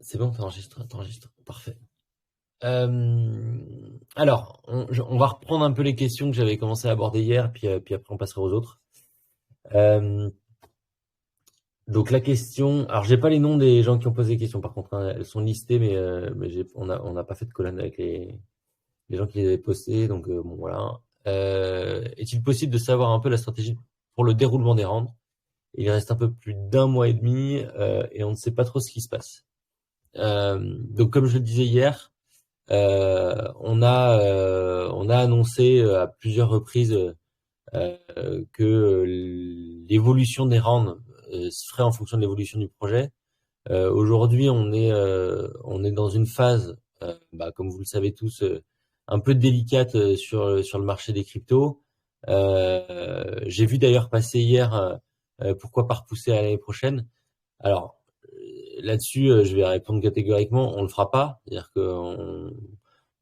C'est bon, t'enregistres. Parfait. Alors, on va reprendre un peu les questions que j'avais commencé à aborder hier, puis après on passera aux autres. Donc la question, alors j'ai pas les noms des gens qui ont posé des questions, par contre, hein, elles sont listées, mais on n'a pas fait de colonne avec les gens qui les avaient postées, donc bon voilà. Est-il possible de savoir un peu la stratégie pour le déroulement des rounds? Il reste un peu plus d'un mois et demi et on ne sait pas trop ce qui se passe. Donc comme je le disais hier, on a annoncé à plusieurs reprises que l'évolution des rounds se ferait en fonction de l'évolution du projet. Aujourd'hui, on est dans une phase, comme vous le savez tous, un peu délicate sur le marché des cryptos. J'ai vu d'ailleurs passer hier pourquoi pas repousser à l'année prochaine. Alors là-dessus, je vais répondre catégoriquement, on le fera pas. C'est-à-dire qu'on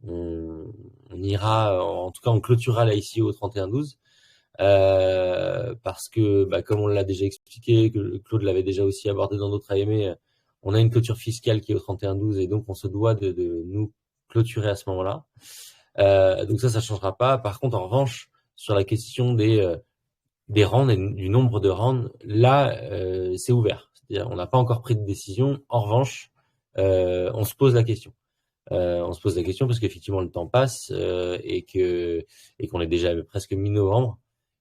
on ira, en tout cas, on clôturera la ICO au 31/12. Parce que, comme on l'a déjà expliqué, que Claude l'avait déjà aussi abordé dans d'autres AME, on a une clôture fiscale qui est au 31/12 et donc on se doit de nous clôturer à ce moment-là. Donc ça changera pas. Par contre, en revanche, sur la question des rounds et du nombre de rounds, là, c'est ouvert. C'est-à-dire, on n'a pas encore pris de décision. En revanche, on se pose la question. On se pose la question parce qu'effectivement le temps passe et qu'on est déjà presque mi-novembre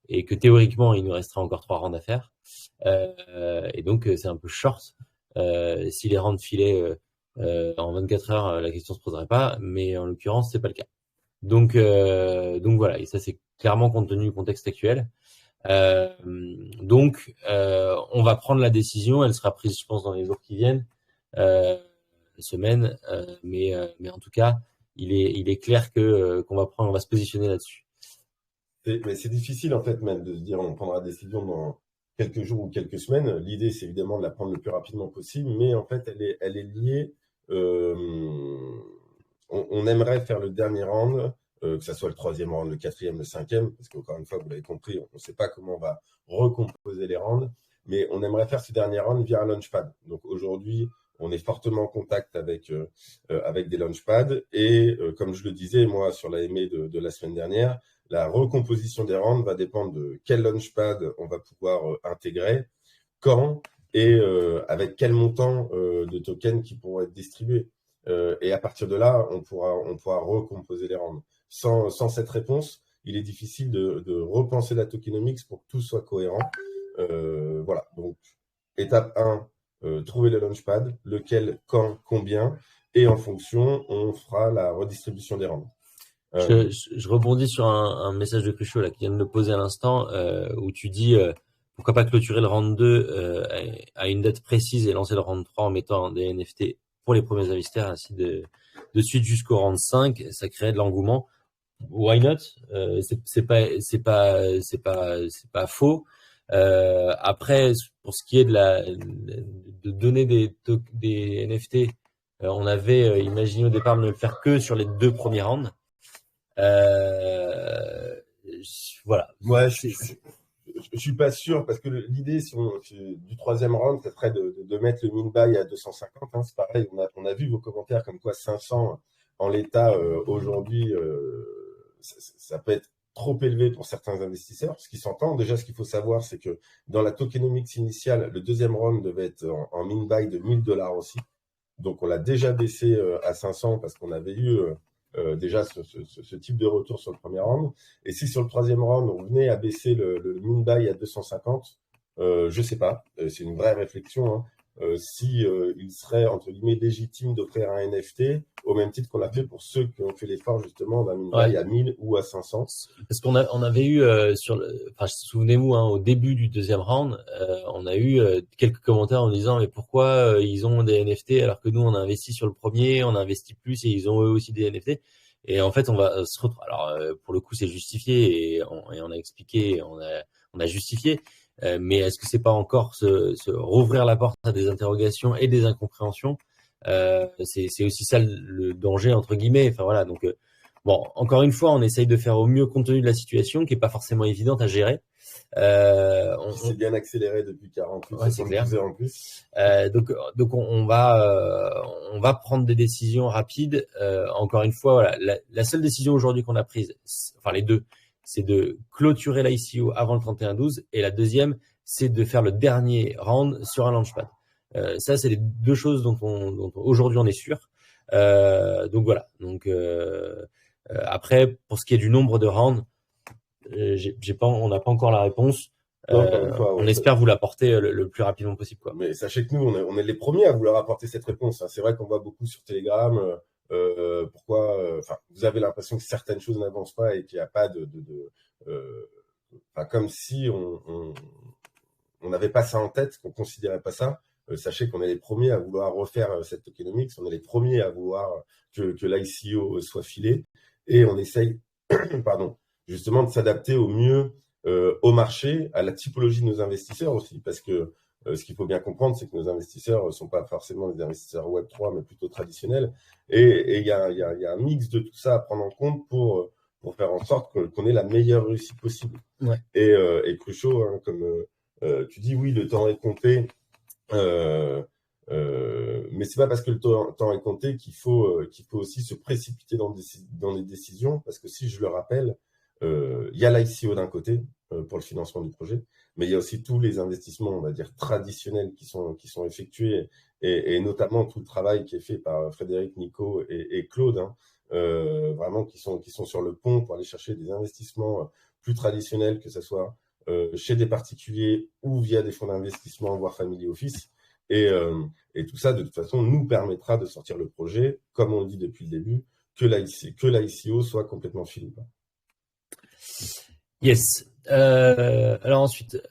et que théoriquement il nous restera encore 3 rounds à faire. Et donc c'est un peu short. Si les rounds filaient en 24 heures, la question se poserait pas, mais en l'occurrence c'est pas le cas. Donc voilà, et ça c'est clairement compte tenu du contexte actuel. On va prendre la décision, elle sera prise je pense dans les jours qui viennent. Semaine, mais en tout cas, il est clair que qu'on on va se positionner là-dessus. Mais c'est difficile en fait même de se dire on prendra la décision dans quelques jours ou quelques semaines. L'idée c'est évidemment de la prendre le plus rapidement possible, mais en fait elle est liée. On aimerait faire le dernier round, que ça soit le troisième round, le quatrième, le cinquième, parce qu'encore une fois vous l'avez compris, on ne sait pas comment on va recomposer les rounds, mais on aimerait faire ce dernier round via un launchpad. Donc aujourd'hui on est fortement en contact avec des launchpads et comme je le disais moi sur la l'AME de la semaine dernière, la recomposition des rounds va dépendre de quel launchpad on va pouvoir intégrer, quand et avec quel montant de tokens qui pourront être distribués. Et à partir de là, on pourra recomposer les rounds. Sans cette réponse, il est difficile de repenser la tokenomics pour que tout soit cohérent. Voilà. Donc, étape 1, trouver le launchpad, lequel, quand, combien, et en fonction, on fera la redistribution des rounds. Je rebondis sur un message de Crucio là qui vient de me poser à l'instant où tu dis pourquoi pas clôturer le round 2 à une date précise et lancer le round 3 en mettant des NFT pour les premiers investisseurs ainsi de suite jusqu'au round 5, ça crée de l'engouement. Why not? C'est pas faux. Après, pour ce qui est de donner des NFT, on avait imaginé au départ de ne le faire que sur les 2 premiers rounds. Voilà. Ouais, je suis pas sûr parce que l'idée du troisième round, ça serait de mettre le min buy à 250. Hein, c'est pareil, on a vu vos commentaires comme quoi 500 en l'état aujourd'hui, ça peut être trop élevé pour certains investisseurs, ce qui s'entend. Déjà, ce qu'il faut savoir, c'est que dans la tokenomics initiale, le deuxième round devait être en min buy de $1000 aussi. Donc, on l'a déjà baissé à 500 parce qu'on avait eu déjà ce type de retour sur le premier round. Et si sur le troisième round, on venait à baisser le min buy à 250, je sais pas, c'est une vraie réflexion, hein, si il serait entre guillemets légitime d'offrir un NFT au même titre qu'on l'a fait pour ceux qui ont fait l'effort justement d'un min buy à 1000 ou à 500. Parce on avait eu souvenez-vous au début du deuxième round, on a eu quelques commentaires en disant mais pourquoi ils ont des NFT alors que nous on a investi sur le premier, on a investi plus et ils ont eux aussi des NFT. Et en fait on va se retrouver. Alors pour le coup c'est justifié et on a expliqué, on a justifié. Mais est-ce que c'est pas encore se rouvrir la porte à des interrogations et des incompréhensions? C'est aussi ça le danger entre guillemets. Enfin voilà donc. Bon, encore une fois, on essaye de faire au mieux compte tenu de la situation, qui est pas forcément évidente à gérer. Qui s'est bien accéléré depuis 48, Ouais, c'est clair. 72 heures en plus. Donc on va prendre des décisions rapides. Encore une fois, voilà, la seule décision aujourd'hui qu'on a prise, enfin les deux, c'est de clôturer l'ICO avant le 31/12, et la deuxième, c'est de faire le dernier round sur un launchpad. Ça, c'est les deux choses dont aujourd'hui on est sûr. Donc voilà. Donc après, pour ce qui est du nombre de rounds, on n'a pas encore la réponse. Encore une fois, on espère vous l'apporter le plus rapidement possible, quoi. Mais sachez que nous, on est les premiers à vouloir apporter cette réponse. C'est vrai qu'on voit beaucoup sur Telegram. Pourquoi vous avez l'impression que certaines choses n'avancent pas et qu'il n'y a pas comme si on n'avait pas ça en tête, qu'on considérait pas ça. Sachez qu'on est les premiers à vouloir refaire cette tokenomics. On est les premiers à vouloir que l'ICO soit filé, et on essaye, pardon, justement de s'adapter au mieux au marché, à la typologie de nos investisseurs aussi, parce que ce qu'il faut bien comprendre, c'est que nos investisseurs ne sont pas forcément des investisseurs Web3, mais plutôt traditionnels. Et il y a un mix de tout ça à prendre en compte pour faire en sorte qu'on ait la meilleure réussite possible. Ouais. Et Cruchot, hein, comme tu dis, oui, le temps est compté. Mais c'est pas parce que le temps est compté qu'il faut aussi se précipiter dans les décisions, parce que si je le rappelle, il y a l'ICO d'un côté pour le financement du projet, mais il y a aussi tous les investissements, on va dire, traditionnels qui sont effectués, et notamment tout le travail qui est fait par Frédéric, Nico et Claude, hein, vraiment qui sont sur le pont pour aller chercher des investissements plus traditionnels, que ce soit chez des particuliers ou via des fonds d'investissement, voire family office. Et tout ça, de toute façon, nous permettra de sortir le projet, comme on le dit depuis le début, que l'ICO soit complètement filé. Yes. Alors ensuite,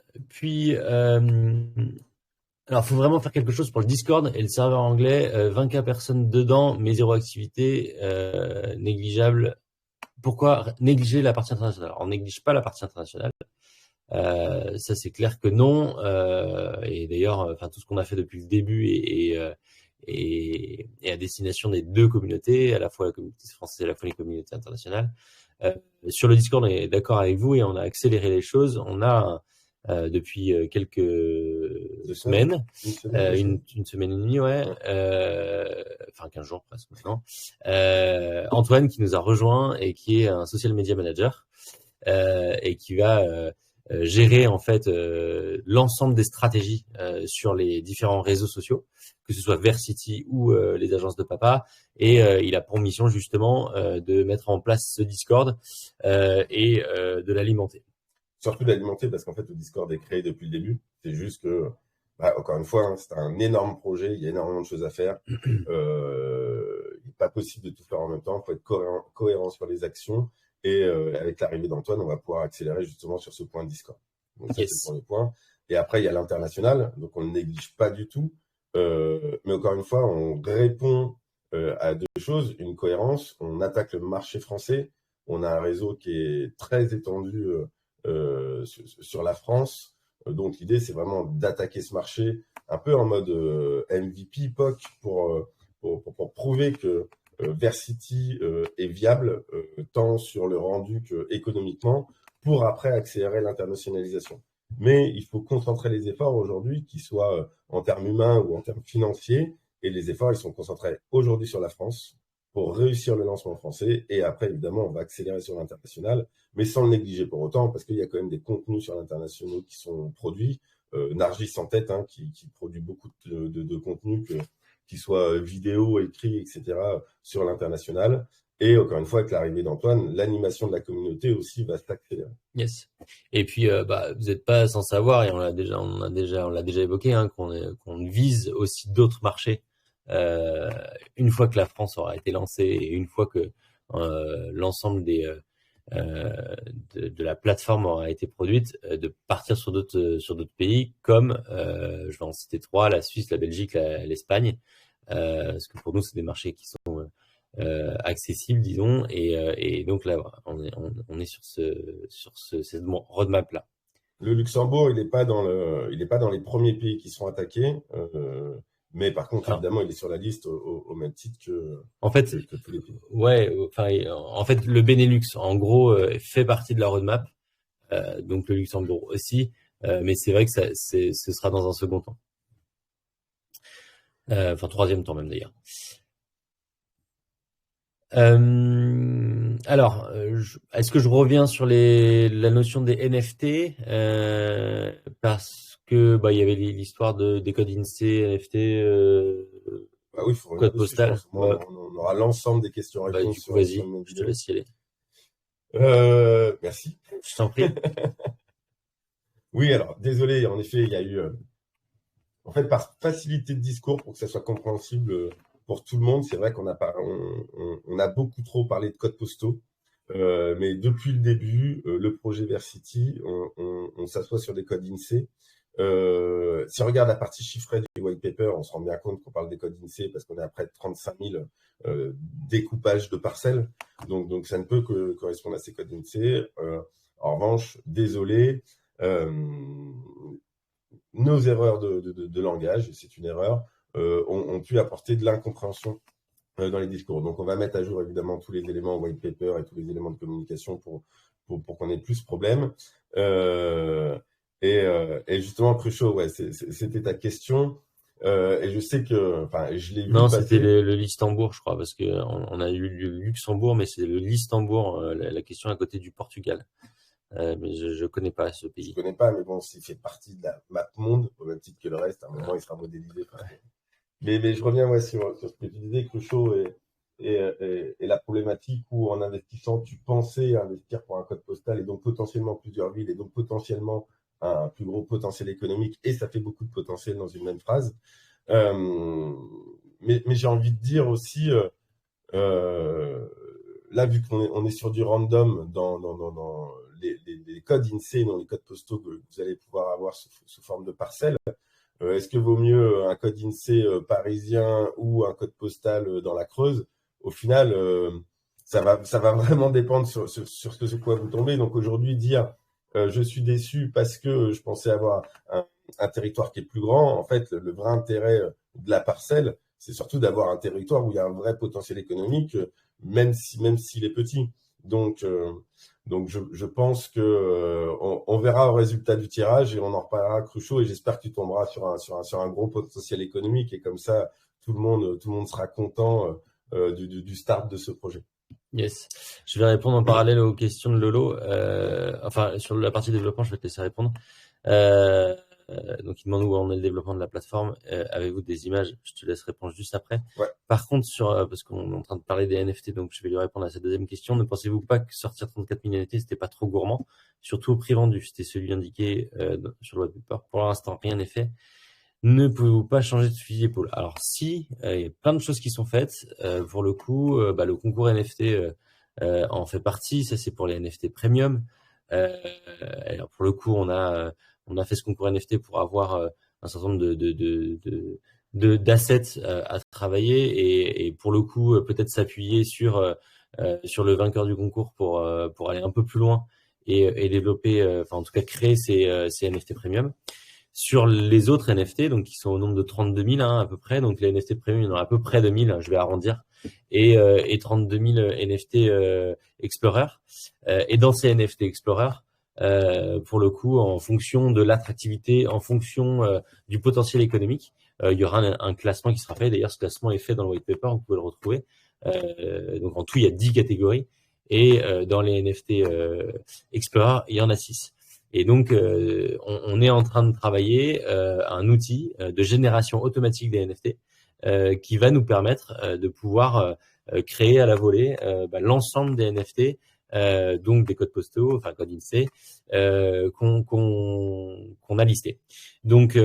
alors faut vraiment faire quelque chose pour le Discord et le serveur anglais. 20K personnes dedans, mais zéro activité, négligeable. Pourquoi négliger la partie internationale? Alors, on néglige pas la partie internationale. Ça, c'est clair que non. Et d'ailleurs, enfin, tout ce qu'on a fait depuis le début et à destination des deux communautés, à la fois la communauté française et à la fois les communautés internationales. Sur le Discord, on est d'accord avec vous et on a accéléré les choses. On a depuis quelques semaines, une semaine et demie, ouais, enfin 15 jours presque maintenant, Antoine qui nous a rejoint et qui est un social media manager et qui va gérer en fait l'ensemble des stratégies sur les différents réseaux sociaux, que ce soit Versity ou les agences de papa, et il a pour mission justement de mettre en place ce Discord et de l'alimenter. Surtout d'alimenter, parce qu'en fait le Discord est créé depuis le début. C'est juste que, encore une fois, hein, c'est un énorme projet, il y a énormément de choses à faire. Il n'est pas possible de tout faire en même temps, il faut être cohérent sur les actions. Et avec l'arrivée d'Antoine, on va pouvoir accélérer justement sur ce point de Discord. Donc ça, yes. C'est le premier point. Et après, il y a l'international, donc on ne néglige pas du tout. Mais encore une fois, on répond à deux choses. Une cohérence, on attaque le marché français. On a un réseau qui est très étendu sur la France. Donc l'idée, c'est vraiment d'attaquer ce marché un peu en mode MVP, POC, pour prouver que Versity est viable tant sur le rendu que économiquement, pour après accélérer l'internationalisation. Mais il faut concentrer les efforts aujourd'hui, qu'ils soient en termes humains ou en termes financiers, et les efforts ils sont concentrés aujourd'hui sur la France pour réussir le lancement français, et après évidemment on va accélérer sur l'international, mais sans le négliger pour autant, parce qu'il y a quand même des contenus sur l'international qui sont produits. Nargis en tête, hein, qui produit beaucoup de contenus qui soit vidéo, écrit, etc., sur l'international. Et encore une fois, avec l'arrivée d'Antoine, l'animation de la communauté aussi va s'accélérer. Yes. Et puis, vous n'êtes pas sans savoir, et on l'a déjà évoqué, hein, qu'on vise aussi d'autres marchés. Une fois que la France aura été lancée et une fois que l'ensemble de la plateforme aura été produite, de partir sur d'autres pays comme, je vais en citer 3, la Suisse, la Belgique, l'Espagne, parce que pour nous, c'est des marchés qui sont accessibles, disons, et donc là, on est sur cette roadmap là. Le Luxembourg, il n'est pas dans les premiers pays qui seront attaqués, Mais par contre, Alors, évidemment, il est sur la liste au même titre en fait, que tous les pays. ouais, enfin, en fait, le Benelux, en gros, fait partie de la roadmap, donc le Luxembourg aussi, mais c'est vrai que ce sera dans un second temps, enfin troisième temps même d'ailleurs. Alors, est-ce que je reviens sur la notion des NFT parce que bah il y avait l'histoire des codes INSEE, NFT, Ah oui, il faut revenir code dessus, je postal. pense. Moi, on aura l'ensemble des Bah questions-réponses du coup sur vas-y, le je te laisse y aller. Merci. Je t'en prie. Oui, alors, désolé, en effet, il y a eu, en fait, par facilité de discours, pour que ça soit compréhensible pour tout le monde, c'est vrai qu'on a, on a beaucoup trop parlé de codes postaux. Mais depuis le début, le projet Versity, on s'assoit sur des codes INSEE. Si on regarde la partie chiffrée du white paper, on se rend bien compte qu'on parle des codes INSEE parce qu'on est à près de 35 000 découpages de parcelles. Donc, ça ne peut que correspondre à ces codes INSEE. En revanche, désolé, nos erreurs de langage, et c'est une erreur, ont pu apporter de l'incompréhension dans les discours. Donc, on va mettre à jour évidemment tous les éléments white paper et tous les éléments de communication pour qu'on ait plus de problèmes. Et justement, Cruchot, ouais, c'était ta question. Et je sais que, enfin, je l'ai vu Non, c'était passer. le Listembourg, je crois, parce que on a eu le Luxembourg, mais c'est le Listembourg, la question à côté du Portugal. Mais je connais pas ce Je pays. connais pas, mais bon, s'il fait partie de la map monde, au même titre que le reste, à un moment, il sera modélisé. Mais je reviens ouais, sur ce que tu disais, Cruchot, et la problématique où en investissant, tu pensais investir pour un code postal et donc potentiellement plusieurs villes et donc potentiellement un plus gros potentiel économique et ça fait beaucoup de potentiel dans une même phrase. Mais j'ai envie de dire aussi, euh, là, vu qu'on est sur du random dans les codes INSEE, dans les codes postaux que vous allez pouvoir avoir sous forme de parcelles, est-ce que vaut mieux un code INSEE parisien ou un code postal dans la Creuse? Au final, ça va vraiment dépendre sur ce que sur quoi vous tombez. Donc aujourd'hui, dire je suis déçu parce que je pensais avoir un territoire qui est plus grand, en fait, le vrai intérêt de la parcelle, c'est surtout d'avoir un territoire où il y a un vrai potentiel économique, même s'il est petit. Donc, je pense que on verra au résultat du tirage et on en reparlera Cruchot et j'espère que tu tomberas sur un gros potentiel économique et comme ça tout le monde sera content du start de ce projet. Yes. Je vais répondre en parallèle aux questions de Lolo. Enfin, sur la partie développement, je vais te laisser répondre. Euh, donc, il demande où en est le développement de la plateforme. Avez-vous des images? Je te laisse répondre juste après. Ouais. Par contre, parce qu'on est en train de parler des NFT, donc je vais lui répondre à cette deuxième question. Ne pensez-vous pas que sortir 34 000 NFT, c'était pas trop gourmand? Surtout au prix vendu. C'était celui indiqué sur le white paper. Pour l'instant, rien n'est fait. Ne pouvez-vous pas changer de fusil d'épaule? Alors si, il y a plein de choses qui sont faites. Pour le coup, bah, le concours NFT en fait partie. Ça, c'est pour les NFT premium. Alors pour le coup, on a fait ce concours NFT pour avoir un certain nombre d'assets à travailler et pour le coup, peut-être s'appuyer sur le vainqueur du concours pour aller un peu plus loin et développer, enfin en tout cas créer ces NFT premium. Sur les autres NFT, donc qui sont au nombre de 32 000 hein, à peu près, donc les NFT premium, il y en a à peu près 2 000, je vais arrondir, et 32 000 NFT Explorer. Et dans ces NFT Explorer, pour le coup, en fonction de l'attractivité, en fonction du potentiel économique, il y aura un classement qui sera fait. D'ailleurs, ce classement est fait dans le white paper, vous pouvez le retrouver. Donc en tout, il y a 10 catégories. Et dans les NFT Explorer, il y en a 6. Et donc, on est en train de travailler un outil de génération automatique des NFT qui va nous permettre de pouvoir créer à la volée bah, l'ensemble des NFT, donc des codes postaux, enfin codes INSEE, qu'on a listés. Donc,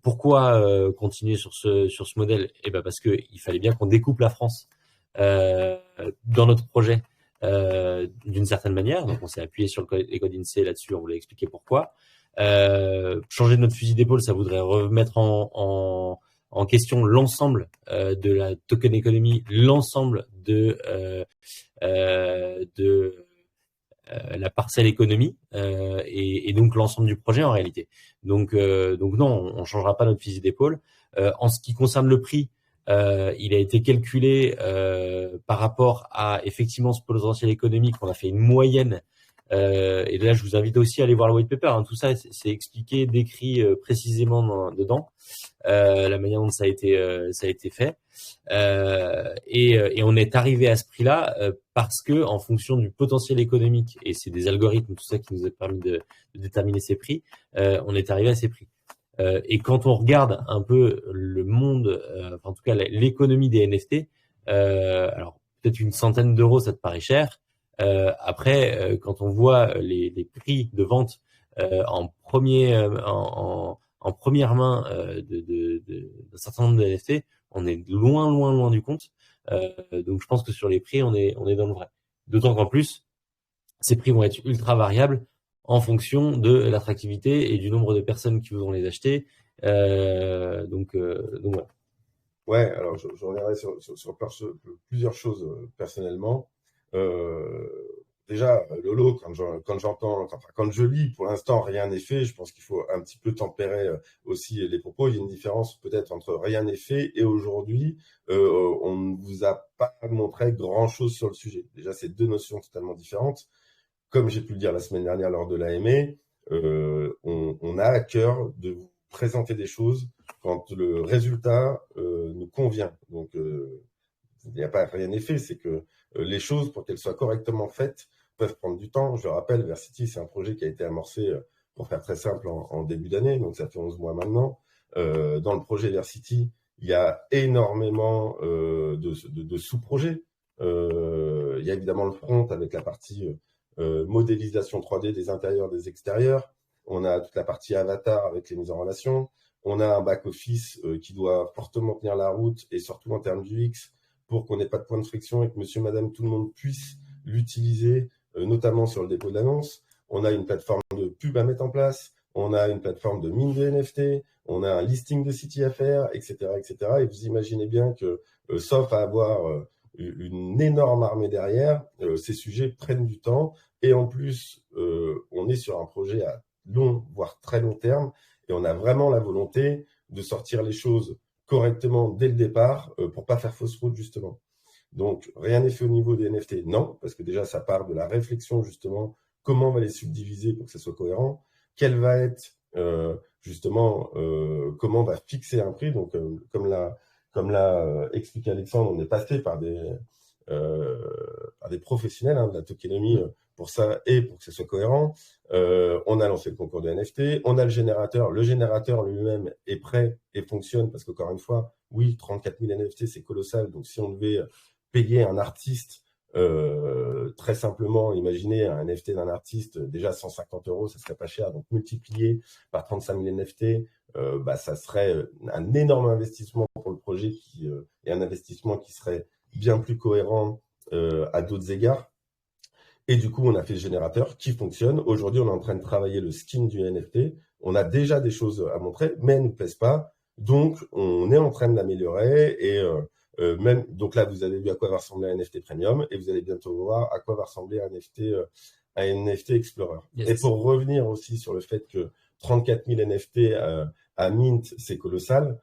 pourquoi continuer sur ce modèle? Eh ben parce que il fallait bien qu'on découpe la France dans notre projet d'une certaine manière. Donc, on s'est appuyé sur les codes INSEE là-dessus. On voulait expliquer pourquoi. Changer notre fusil d'épaule, ça voudrait remettre en question l'ensemble de la token économie, l'ensemble de la parcelle économie et donc l'ensemble du projet en réalité. Donc non, on changera pas notre fusil d'épaule. En ce qui concerne le prix, il a été calculé par rapport à effectivement ce potentiel économique. On a fait une moyenne. Et là, je vous invite aussi à aller voir le white paper. Hein. Tout ça, c'est expliqué, décrit précisément dedans, la manière dont ça a été fait. Et on est arrivé à ce prix-là parce que, en fonction du potentiel économique, et c'est des algorithmes, tout ça qui nous a permis de déterminer ces prix, on est arrivé à ces prix. Et quand on regarde un peu le monde, enfin, en tout cas l'économie des NFT, alors peut-être une centaine d'euros, ça te paraît cher. Après, quand on voit les prix de vente en première main d'un certain nombre de NFT, on est loin du compte. Donc je pense que sur les prix, on est dans le vrai. D'autant qu'en plus, ces prix vont être ultra variables en fonction de l'attractivité et du nombre de personnes qui voudront les acheter. Donc voilà. Ouais, alors je reviendrai sur plusieurs choses personnellement. Déjà, Lolo, quand je lis, pour l'instant, rien n'est fait. Je pense qu'il faut un petit peu tempérer aussi les propos. Il y a une différence peut-être entre rien n'est fait et aujourd'hui, on ne vous a pas montré grand-chose sur le sujet. Déjà, c'est deux notions totalement différentes. Comme j'ai pu le dire la semaine dernière lors de l'AMA, on a à cœur de vous présenter des choses quand le résultat nous convient. Donc, il n'y a pas rien n'est fait, c'est que les choses, pour qu'elles soient correctement faites, peuvent prendre du temps. Je rappelle, Versity, c'est un projet qui a été amorcé, pour faire très simple, en début d'année, donc ça fait 11 mois maintenant. Dans le projet Versity, il y a énormément de sous-projets. Il y a évidemment le front avec la partie modélisation 3D des intérieurs, des extérieurs. On a toute la partie avatar avec les mises en relation. On a un back-office qui doit fortement tenir la route et surtout en termes d'UX pour qu'on n'ait pas de point de friction et que monsieur, madame, tout le monde puisse l'utiliser, notamment sur le dépôt de l'annonce. On a une plateforme de pub à mettre en place. On a une plateforme de mine de NFT. On a un listing de site à faire, etc., etc. Et vous imaginez bien que, sauf à avoir une énorme armée derrière, ces sujets prennent du temps. Et en plus, on est sur un projet à long, voire très long terme. Et on a vraiment la volonté de sortir les choses correctement dès le départ pour pas faire fausse route, justement. Donc, rien n'est fait au niveau des NFT, non, parce que déjà, ça part de la réflexion, justement, comment on va les subdiviser pour que ça soit cohérent, quel va être, justement, comment on va fixer un prix. Donc, comme l'a expliqué Alexandre, on est passé par des professionnels de la tokenomie pour ça et pour que ça soit cohérent. On a lancé le concours de NFT, on a le générateur. Le générateur lui-même est prêt et fonctionne parce qu'encore une fois, oui, 34 000 NFT, c'est colossal. Donc, si on devait payer un artiste, très simplement, imaginez un NFT d'un artiste, déjà 150 €, ça serait pas cher. Donc, multiplié par 35 000 NFT, ça serait un énorme investissement pour le projet et un investissement qui serait bien plus cohérent à d'autres égards. Et du coup, on a fait le générateur qui fonctionne. Aujourd'hui, on est en train de travailler le skin du NFT. On a déjà des choses à montrer, mais elles ne nous plaisent pas. Donc, on est en train de l'améliorer. Et donc là, vous avez vu à quoi va ressembler un NFT Premium. Et vous allez bientôt voir à quoi va ressembler un NFT Explorer. Yes. Et pour revenir aussi sur le fait que 34 000 NFT à Mint, c'est colossal.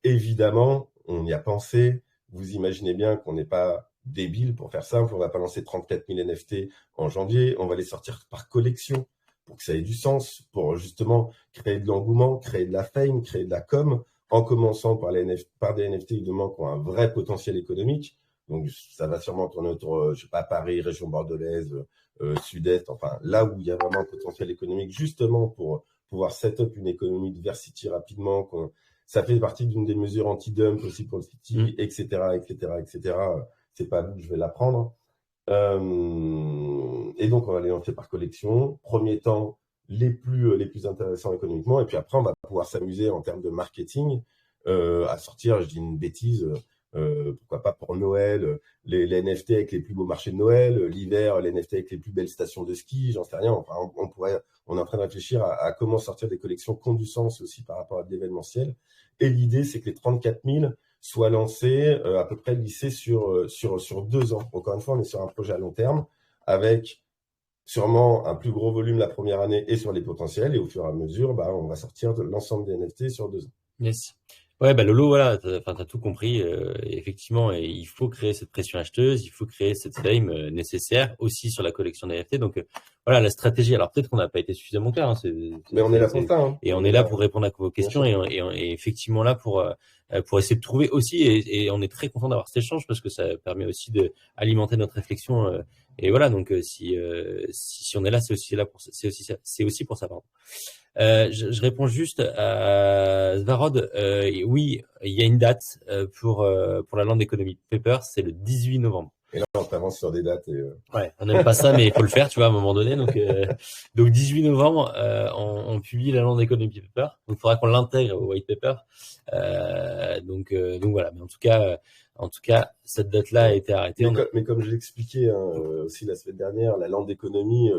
Évidemment, on y a pensé. Vous imaginez bien qu'on n'est pas débile pour faire simple. On va pas lancer 34 000 NFT en janvier. On va les sortir par collection pour que ça ait du sens, pour justement créer de l'engouement, créer de la fame, créer de la com, en commençant par des NFT évidemment qui ont un vrai potentiel économique. Donc, ça va sûrement tourner autour, je sais pas, Paris, région bordelaise, Sud-Est, enfin, là où il y a vraiment un potentiel économique, justement pour pouvoir set up une économie de Versity rapidement. Ça fait partie d'une des mesures anti-dump aussi pour le City, etc., etc., etc. C'est pas vous que je vais l'apprendre. Et donc, on va les lancer par collection. Premier temps, les plus intéressants économiquement. Et puis après, on va pouvoir s'amuser en termes de marketing à sortir, je dis une bêtise, pourquoi pas pour Noël, les NFT avec les plus beaux marchés de Noël, l'hiver, les NFT avec les plus belles stations de ski, j'en sais rien. Enfin, on est en train de réfléchir à comment sortir des collections qui ont du sens aussi par rapport à de l'événementiel. Et l'idée, c'est que les 34 000 soit lancé à peu près lissé sur 2 ans. Encore une fois, on est sur un projet à long terme avec sûrement un plus gros volume la première année et sur les potentiels. Et au fur et à mesure, on va sortir de l'ensemble des NFT sur 2 ans. Yes. Ouais, bah Lolo, voilà, t'as tout compris. Effectivement, et il faut créer cette pression acheteuse, il faut créer cette fame nécessaire aussi sur la collection d'NFT. Donc voilà, la stratégie. Alors peut-être qu'on n'a pas été suffisamment clair, hein, Mais on est là pour ça, hein. et on On est est là là, pour répondre à vos bien questions sûr. et effectivement là pour essayer de trouver aussi. Et on est très content d'avoir cet échange parce que ça permet aussi de alimenter notre réflexion. Et voilà, donc si on est là, c'est aussi pour ça, pardon. Je réponds juste à Svarod. Oui, il y a une date pour la Land Economy Paper, c'est le 18 novembre. Et là, on t'avance sur des dates Ouais, on n'aime pas ça, mais il faut le faire, tu vois, à un moment donné. Donc 18 novembre, on publie la Land Economy Paper. Donc, il faudra qu'on l'intègre au white paper. Donc voilà. Mais en tout cas, cette date-là a ouais. été arrêtée. Mais comme je l'expliquais hein, aussi la semaine dernière, la Land Economy,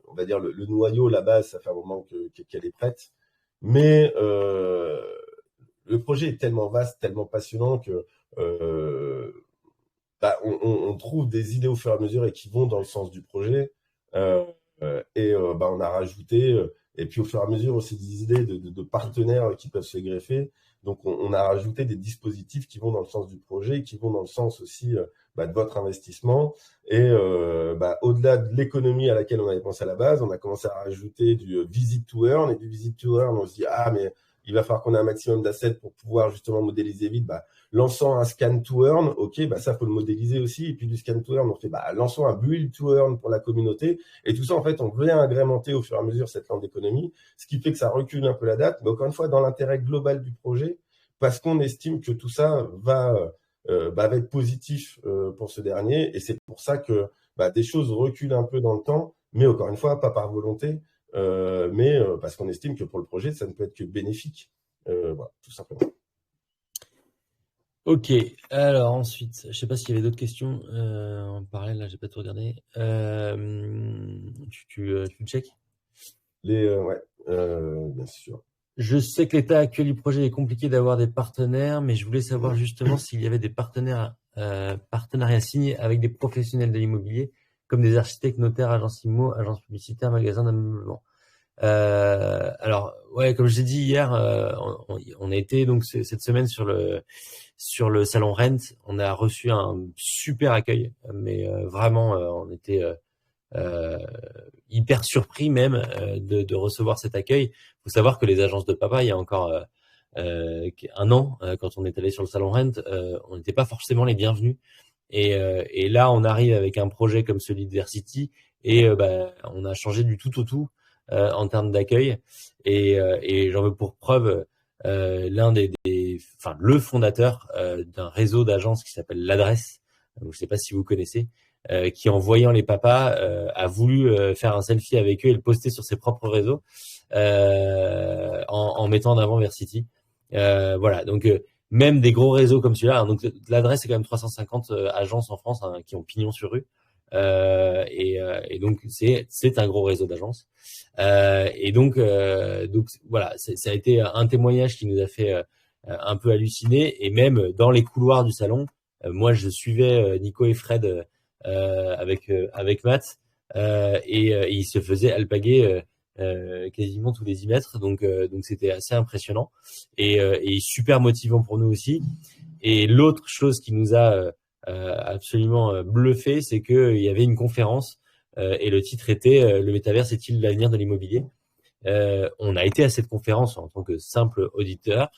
on va dire le noyau, la base, ça fait un moment qu'elle est prête. Mais le projet est tellement vaste, tellement passionnant que on trouve des idées au fur et à mesure et qui vont dans le sens du projet. On a rajouté, et puis au fur et à mesure aussi des idées de partenaires qui peuvent se greffer. Donc on a rajouté des dispositifs qui vont dans le sens du projet, qui vont dans le sens aussi de votre investissement. Et au-delà de l'économie à laquelle on avait pensé à la base, on a commencé à rajouter du visit to earn. Et du visit to earn, on se dit, ah mais il va falloir qu'on ait un maximum d'assets pour pouvoir justement modéliser vite. Lançant un scan to earn, ok, ça faut le modéliser aussi. Et puis du scan to earn, on fait lançons un build to earn pour la communauté. Et tout ça, en fait, on vient agrémenter au fur et à mesure cette land d'économie, ce qui fait que ça recule un peu la date, mais encore une fois, dans l'intérêt global du projet, parce qu'on estime que tout ça va être positif pour ce dernier. Et c'est pour ça que des choses reculent un peu dans le temps, mais encore une fois, pas par volonté, mais parce qu'on estime que pour le projet, ça ne peut être que bénéfique. Voilà, tout simplement. Ok, alors ensuite, je sais pas s'il y avait d'autres questions en parallèle, là j'ai pas tout regardé. Tu check? Ouais, bien sûr. Je sais que l'état actuel du projet est compliqué d'avoir des partenaires, mais je voulais savoir justement s'il y avait des partenariats signés avec des professionnels de l'immobilier, comme des architectes, notaires, agences immo, agences publicitaires, magasins d'ameublement. Alors, ouais, comme je l'ai dit hier, on a été donc cette semaine sur le salon Rent. On a reçu un super accueil, mais vraiment, on était hyper surpris même de recevoir cet accueil. Faut savoir que les agences de papa, il y a encore un an, quand on est allé sur le salon Rent, on n'était pas forcément les bienvenus. Et là, on arrive avec un projet comme celui de Versity et on a changé du tout au tout en termes d'accueil. Et j'en veux pour preuve le fondateur d'un réseau d'agences qui s'appelle l'Adresse. Je ne sais pas si vous connaissez. Qui en voyant les papas a voulu faire un selfie avec eux et le poster sur ses propres réseaux en mettant en avant Versity. Voilà, donc même des gros réseaux comme celui-là. Hein, donc l'adresse c'est quand même 350 agences en France hein, qui ont pignon sur rue. Et donc c'est un gros réseau d'agences. Donc voilà, ça a été un témoignage qui nous a fait un peu halluciner. Et même dans les couloirs du salon, moi je suivais Nico et Fred avec Matt et ils se faisaient alpaguer quasiment tous les 10 mètres. Donc c'était assez impressionnant et super motivant pour nous aussi. Et l'autre chose qui nous a absolument bluffé, c'est qu'il y avait une conférence et le titre était Le métaverse est-il l'avenir de l'immobilier? On a été à cette conférence en tant que simple auditeur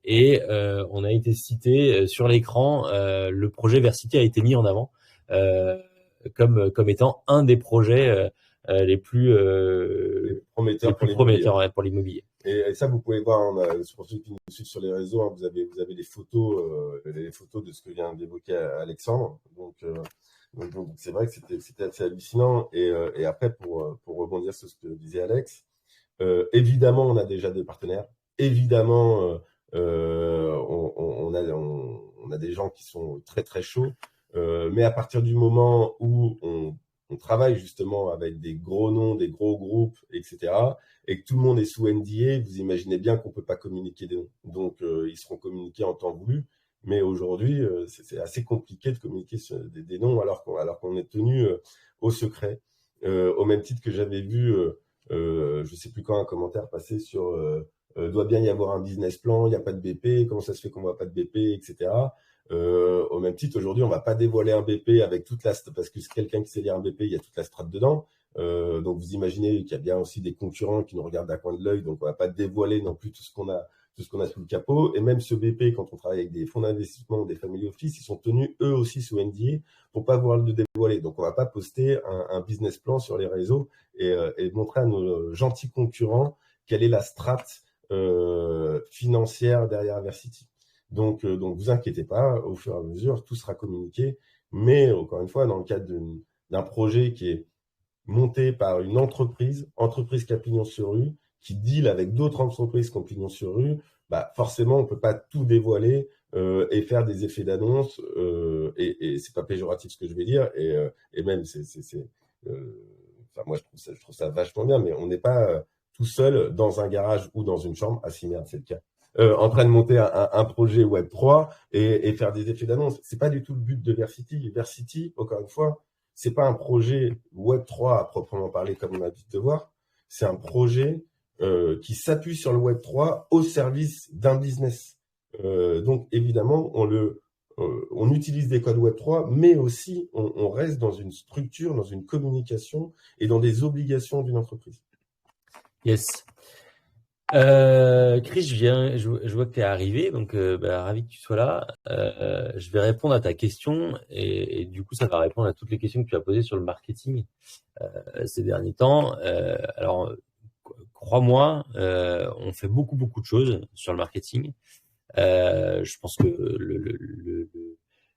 et on a été cité sur l'écran. Le projet Versity a été mis en avant comme étant un des projets les plus prometteurs pour l'immobilier. Et ça, vous pouvez voir, pour ceux qui nous suivent sur les réseaux, hein, vous avez les photos de ce que vient d'évoquer Alexandre. Donc c'est vrai que c'était assez hallucinant. Et après, pour rebondir sur ce que disait Alex, évidemment, on a déjà des partenaires. Évidemment, on a des gens qui sont très très chauds. Mais à partir du moment où on travaille justement avec des gros noms, des gros groupes, etc., et que tout le monde est sous NDA, vous imaginez bien qu'on ne peut pas communiquer des noms. Donc, ils seront communiqués en temps voulu. Mais aujourd'hui, c'est assez compliqué de communiquer sur des noms alors qu'on est tenu au secret. Au même titre que j'avais vu, je ne sais plus quand, un commentaire passer sur doit bien y avoir un business plan, il n'y a pas de BP, comment ça se fait qu'on voit pas de BP, etc. Au même titre, aujourd'hui, on va pas dévoiler un BP avec toute la parce que c'est quelqu'un qui sait lire un BP, il y a toute la strate dedans. Donc vous imaginez qu'il y a bien aussi des concurrents qui nous regardent d'un coin de l'œil, donc on va pas dévoiler non plus tout ce qu'on a sous le capot. Et même ce BP, quand on travaille avec des fonds d'investissement ou des family office, ils sont tenus eux aussi sous NDA pour pas pouvoir le dévoiler. Donc on va pas poster un business plan sur les réseaux et montrer à nos gentils concurrents quelle est la strate financière derrière Versity. Donc vous inquiétez pas, au fur et à mesure, tout sera communiqué. Mais encore une fois, dans le cadre d'un projet qui est monté par une entreprise qui a pignon sur rue, qui deal avec d'autres entreprises qui ont pignon sur rue, bah forcément, on peut pas tout dévoiler et faire des effets d'annonce. Et c'est pas péjoratif ce que je vais dire. Et même, enfin, moi, je trouve ça vachement bien, mais on n'est pas tout seul dans un garage ou dans une chambre. Ah si, merde, c'est le cas. En train de monter un projet Web3 et faire des effets d'annonce. C'est pas du tout le but de Versity. Versity, encore une fois, c'est pas un projet Web3 à proprement parler comme on a dit de voir. C'est un projet qui s'appuie sur le Web3 au service d'un business. Donc évidemment, on utilise des codes Web3, mais aussi on reste dans une structure, dans une communication et dans des obligations d'une entreprise. Yes. Chris, je vois que tu es arrivé, donc ravi que tu sois là. Je vais répondre à ta question et du coup, ça va répondre à toutes les questions que tu as posées sur le marketing ces derniers temps. Alors, crois-moi, on fait beaucoup de choses sur le marketing. Je pense que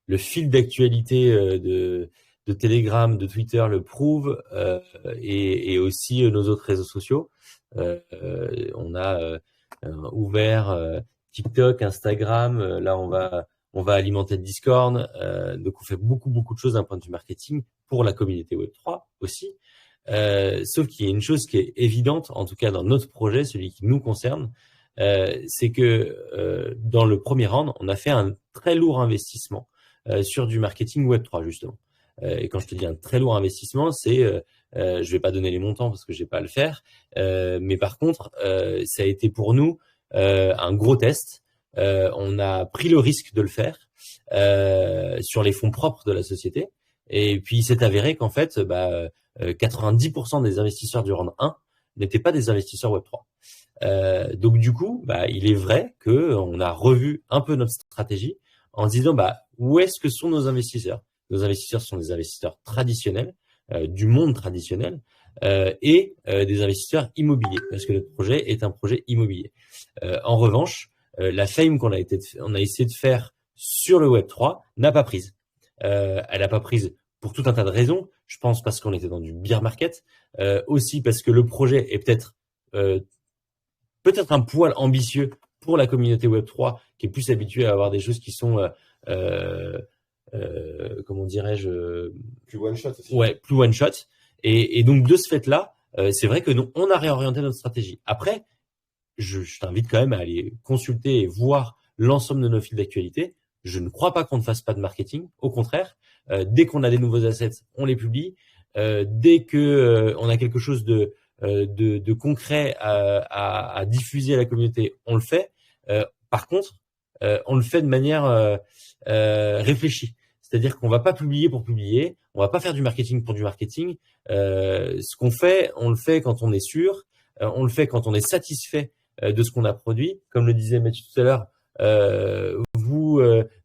le fil d'actualité de Telegram, de Twitter le prouve et aussi nos autres réseaux sociaux. On a ouvert TikTok, Instagram. Là, on va alimenter le Discord. Donc, on fait beaucoup de choses d'un point de vue marketing pour la communauté Web3 aussi. Sauf qu'il y a une chose qui est évidente, en tout cas dans notre projet, celui qui nous concerne, c'est que dans le premier round, on a fait un très lourd investissement sur du marketing Web3 justement. Et quand je te dis un très lourd investissement, c'est je vais pas donner les montants parce que j'ai pas à le faire, mais par contre, ça a été pour nous un gros test. On a pris le risque de le faire sur les fonds propres de la société. Et puis il s'est avéré qu'en fait, 90% des investisseurs du round 1 n'étaient pas des investisseurs Web3. Donc du coup, il est vrai que on a revu un peu notre stratégie en se disant où est-ce que sont nos investisseurs? Nos investisseurs sont des investisseurs traditionnels, du monde traditionnel, et des investisseurs immobiliers, parce que notre projet est un projet immobilier. En revanche, la fame qu'on on a essayé de faire sur le Web3 n'a pas prise. Elle n'a pas prise pour tout un tas de raisons. Je pense parce qu'on était dans du bear market, aussi parce que le projet est peut-être un poil ambitieux pour la communauté Web3 qui est plus habituée à avoir des choses qui sont comment dirais-je, plus one shot aussi. Ouais, plus one shot. Et donc de ce fait-là, c'est vrai que nous on a réorienté notre stratégie. Après, je t'invite quand même à aller consulter et voir l'ensemble de nos fils d'actualité. Je ne crois pas qu'on ne fasse pas de marketing. Au contraire, dès qu'on a des nouveaux assets, on les publie. Dès que on a quelque chose de concret à diffuser à la communauté, on le fait. Par contre, on le fait de manière réfléchie. C'est-à-dire qu'on va pas publier pour publier, on va pas faire du marketing pour du marketing. Ce qu'on fait, on le fait quand on est sûr, on le fait quand on est satisfait de ce qu'on a produit. Comme le disait Mathieu tout à l'heure, vous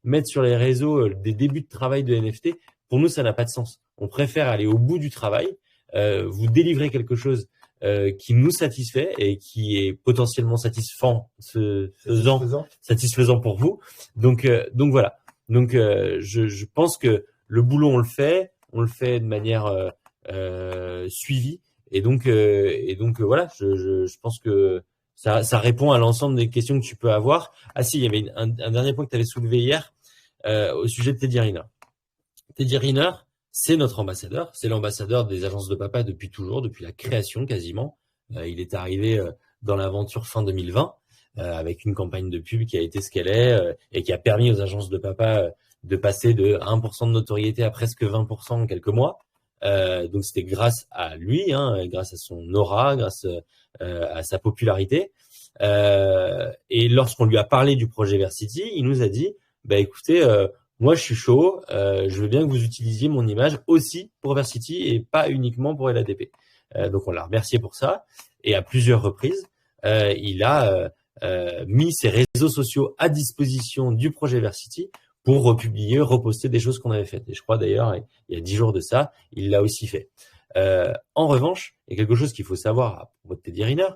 mettre sur les réseaux des débuts de travail de NFT, pour nous, ça n'a pas de sens. On préfère aller au bout du travail, vous délivrer quelque chose qui nous satisfait et qui est potentiellement satisfaisant pour vous. Donc voilà. Donc je pense que le boulot on le fait de manière suivie et donc voilà. Je pense que ça répond à l'ensemble des questions que tu peux avoir. Ah si, il y avait un dernier point que tu avais soulevé hier au sujet de Teddy Riner. Teddy Riner, c'est notre ambassadeur, c'est l'ambassadeur des agences de papa depuis toujours, depuis la création quasiment. Il est arrivé dans l'aventure fin 2020 avec une campagne de pub qui a été ce qu'elle est et qui a permis aux agences de papa de passer de 1% de notoriété à presque 20% en quelques mois. Donc c'était grâce à lui, grâce à son aura, grâce à sa popularité. Et lorsqu'on lui a parlé du projet Versity, il nous a dit, bah écoutez, moi je suis chaud, je veux bien que vous utilisiez mon image aussi pour Versity et pas uniquement pour LADP. Donc on l'a remercié pour ça. Et à plusieurs reprises, il a mis ses réseaux sociaux à disposition du projet Versity pour republier, reposter des choses qu'on avait faites. Et je crois d'ailleurs, il y a 10 jours de ça, il l'a aussi fait. En revanche, il y a quelque chose qu'il faut savoir à propos de Teddy Riner,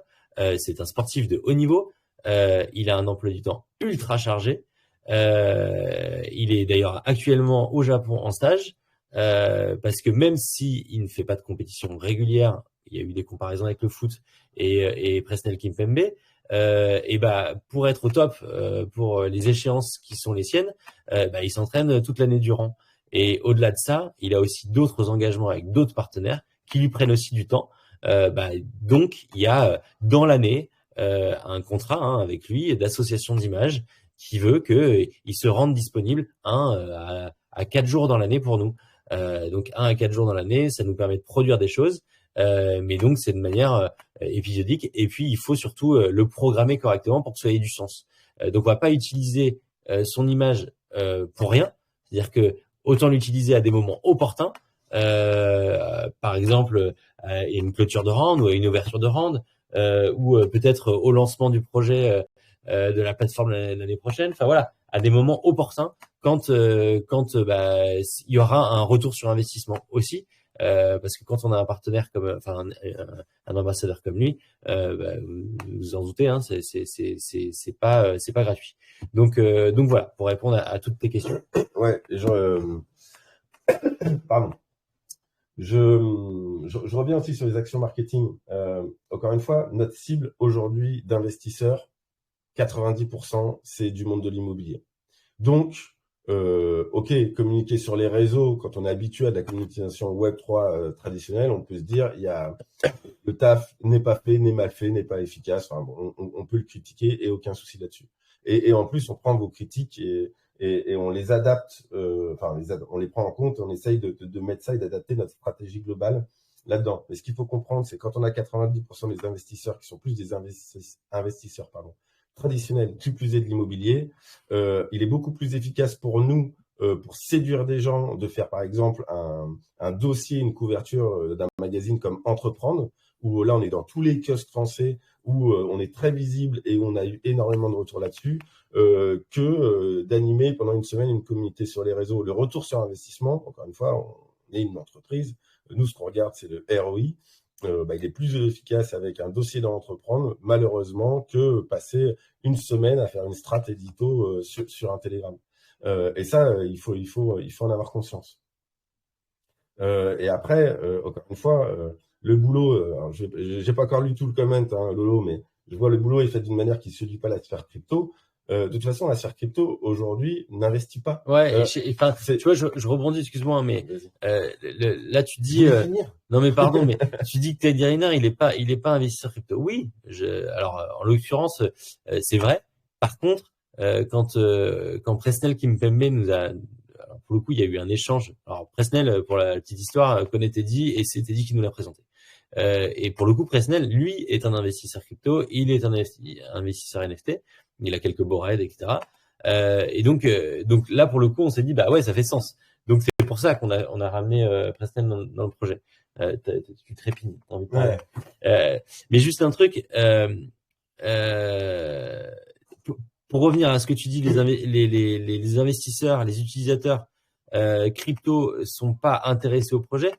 c'est un sportif de haut niveau, il a un emploi du temps ultra chargé, il est d'ailleurs actuellement au Japon en stage, parce que même s'il ne fait pas de compétition régulière, il y a eu des comparaisons avec le foot et Presnel Kimpembe, et bah pour être au top pour les échéances qui sont les siennes, il s'entraîne toute l'année durant. Et au-delà de ça, il a aussi d'autres engagements avec d'autres partenaires qui lui prennent aussi du temps. Donc il y a dans l'année un contrat avec lui d'association d'images qui veut que il se rende disponible à 4 jours dans l'année pour nous. Donc 1 à 4 jours dans l'année, ça nous permet de produire des choses. Mais donc c'est de manière épisodique et puis il faut surtout le programmer correctement pour que ça ait du sens. Donc on va pas utiliser son image pour rien, c'est-à-dire que autant l'utiliser à des moments opportuns, par exemple il y a une clôture de round ou une ouverture de round, ou peut-être au lancement du projet de la plateforme l'année prochaine. Enfin voilà, à des moments opportuns quand il y aura un retour sur investissement aussi. Parce que quand on a un partenaire comme, un ambassadeur comme lui, vous vous en doutez, c'est pas gratuit. Donc voilà, pour répondre à toutes tes questions. Ouais, pardon. Je reviens aussi sur les actions marketing. Encore une fois, notre cible aujourd'hui d'investisseurs, 90%, c'est du monde de l'immobilier. Donc, ok, communiquer sur les réseaux, quand on est habitué à de la communication Web3 traditionnelle, on peut se dire, le taf n'est pas fait, n'est mal fait, n'est pas efficace. Enfin, bon, on peut le critiquer et aucun souci là-dessus. Et en plus, on prend vos critiques et on les adapte, on les prend en compte, on essaye de mettre ça et d'adapter notre stratégie globale là-dedans. Mais ce qu'il faut comprendre, c'est quand on a 90% des investisseurs qui sont plus des investisseurs traditionnels, qui plus est de l'immobilier, il est beaucoup plus efficace pour nous, pour séduire des gens, de faire par exemple un dossier, une couverture d'un magazine comme Entreprendre, où là on est dans tous les kiosques français, où on est très visible et où on a eu énormément de retours là-dessus, que d'animer pendant une semaine une communauté sur les réseaux. Le retour sur investissement, encore une fois, on est une entreprise, nous ce qu'on regarde c'est le ROI, il est plus efficace avec un dossier d'entreprendre, malheureusement, que passer une semaine à faire une strat édito sur un Telegram. Et ça, il faut en avoir conscience. Et après, encore une fois, le boulot, j'ai pas encore lu tout le comment, Lolo, mais je vois le boulot est fait d'une manière qui ne séduit pas la sphère crypto. De toute façon, la sphère crypto aujourd'hui n'investit pas. Ouais, tu vois, je rebondis, excuse-moi, mais là tu dis, non mais pardon, mais tu dis que Teddy Riner il est pas investisseur crypto. Oui, alors en l'occurrence c'est vrai. Par contre, quand Presnel Kimpembe nous a, alors, pour le coup il y a eu un échange. Alors Presnel, pour la petite histoire, connaît Teddy et c'est Teddy qui nous l'a présenté. Et pour le coup, Presnel, lui, est un investisseur crypto, il est un investisseur NFT. Il a quelques bored, etc. Et donc là, pour le coup, on s'est dit, bah ouais, ça fait sens. Donc c'est pour ça qu'on a ramené Presnel dans le projet. Tu trépignes, t'as envie de parler. Ouais. Mais juste un truc, pour revenir à ce que tu dis, les investisseurs, les utilisateurs crypto sont pas intéressés au projet.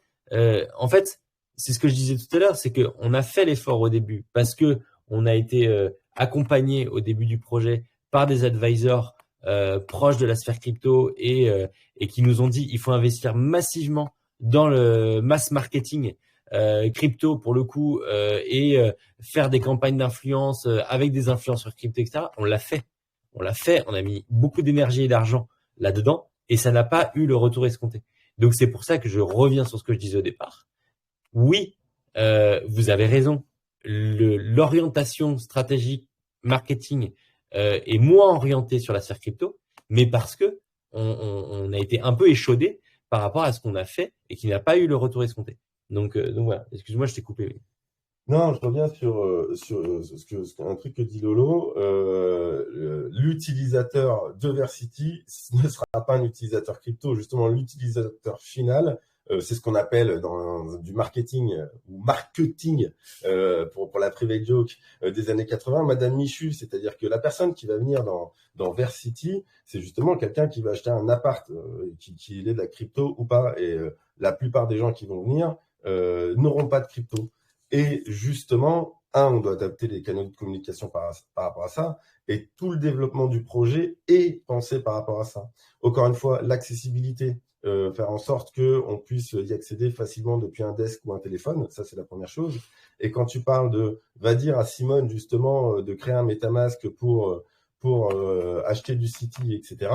En fait, c'est ce que je disais tout à l'heure, c'est que on a fait l'effort au début parce que on a été accompagné au début du projet par des advisors proches de la sphère crypto et qui nous ont dit il faut investir massivement dans le mass marketing crypto pour le coup et faire des campagnes d'influence avec des influenceurs crypto, etc. On l'a fait, on a mis beaucoup d'énergie et d'argent là-dedans et ça n'a pas eu le retour escompté. Donc c'est pour ça que je reviens sur ce que je disais au départ. Oui, vous avez raison. L'orientation stratégique marketing est moins orientée sur la sphère crypto, mais parce que on a été un peu échaudé par rapport à ce qu'on a fait et qui n'a pas eu le retour escompté. Donc voilà. Excuse-moi, je t'ai coupé. Non, je reviens un truc que dit Lolo. L'utilisateur de Versity ne sera pas un utilisateur crypto. Justement, l'utilisateur final, c'est ce qu'on appelle dans du marketing ou marketing pour la private joke des années 80, Madame Michu. C'est-à-dire que la personne qui va venir dans Versity, c'est justement quelqu'un qui va acheter un appart, qui est de la crypto ou pas. Et la plupart des gens qui vont venir n'auront pas de crypto. Et justement, on doit adapter les canaux de communication par rapport à ça, et tout le développement du projet est pensé par rapport à ça. Encore une fois, l'accessibilité, faire en sorte qu'on puisse y accéder facilement depuis un desk ou un téléphone, ça c'est la première chose. Et quand tu parles va dire à Simone justement de créer un MetaMask pour acheter du City, etc.,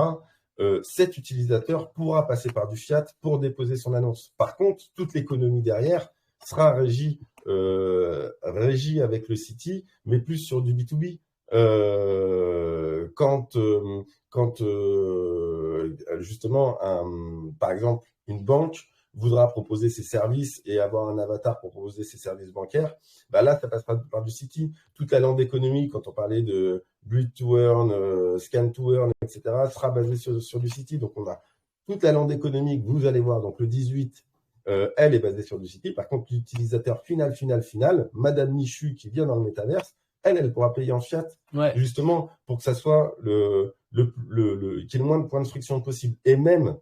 cet utilisateur pourra passer par du fiat pour déposer son annonce. Par contre, toute l'économie derrière sera régie avec le City, mais plus sur du B2B. Quand justement, par exemple, une banque voudra proposer ses services et avoir un avatar pour proposer ses services bancaires, bah là, ça passera par du City. Toute la lande économique, quand on parlait de Bleed to Earn, Scan to Earn, etc., sera basée sur du City. Donc, on a toute la lande économique, vous allez voir, donc le 18, elle est basée sur du City. Par contre, l'utilisateur final, Madame Michu qui vient dans le métaverse, elle pourra payer en fiat, justement, pour que ça soit qu'il y ait le moins de points de friction possible. Et même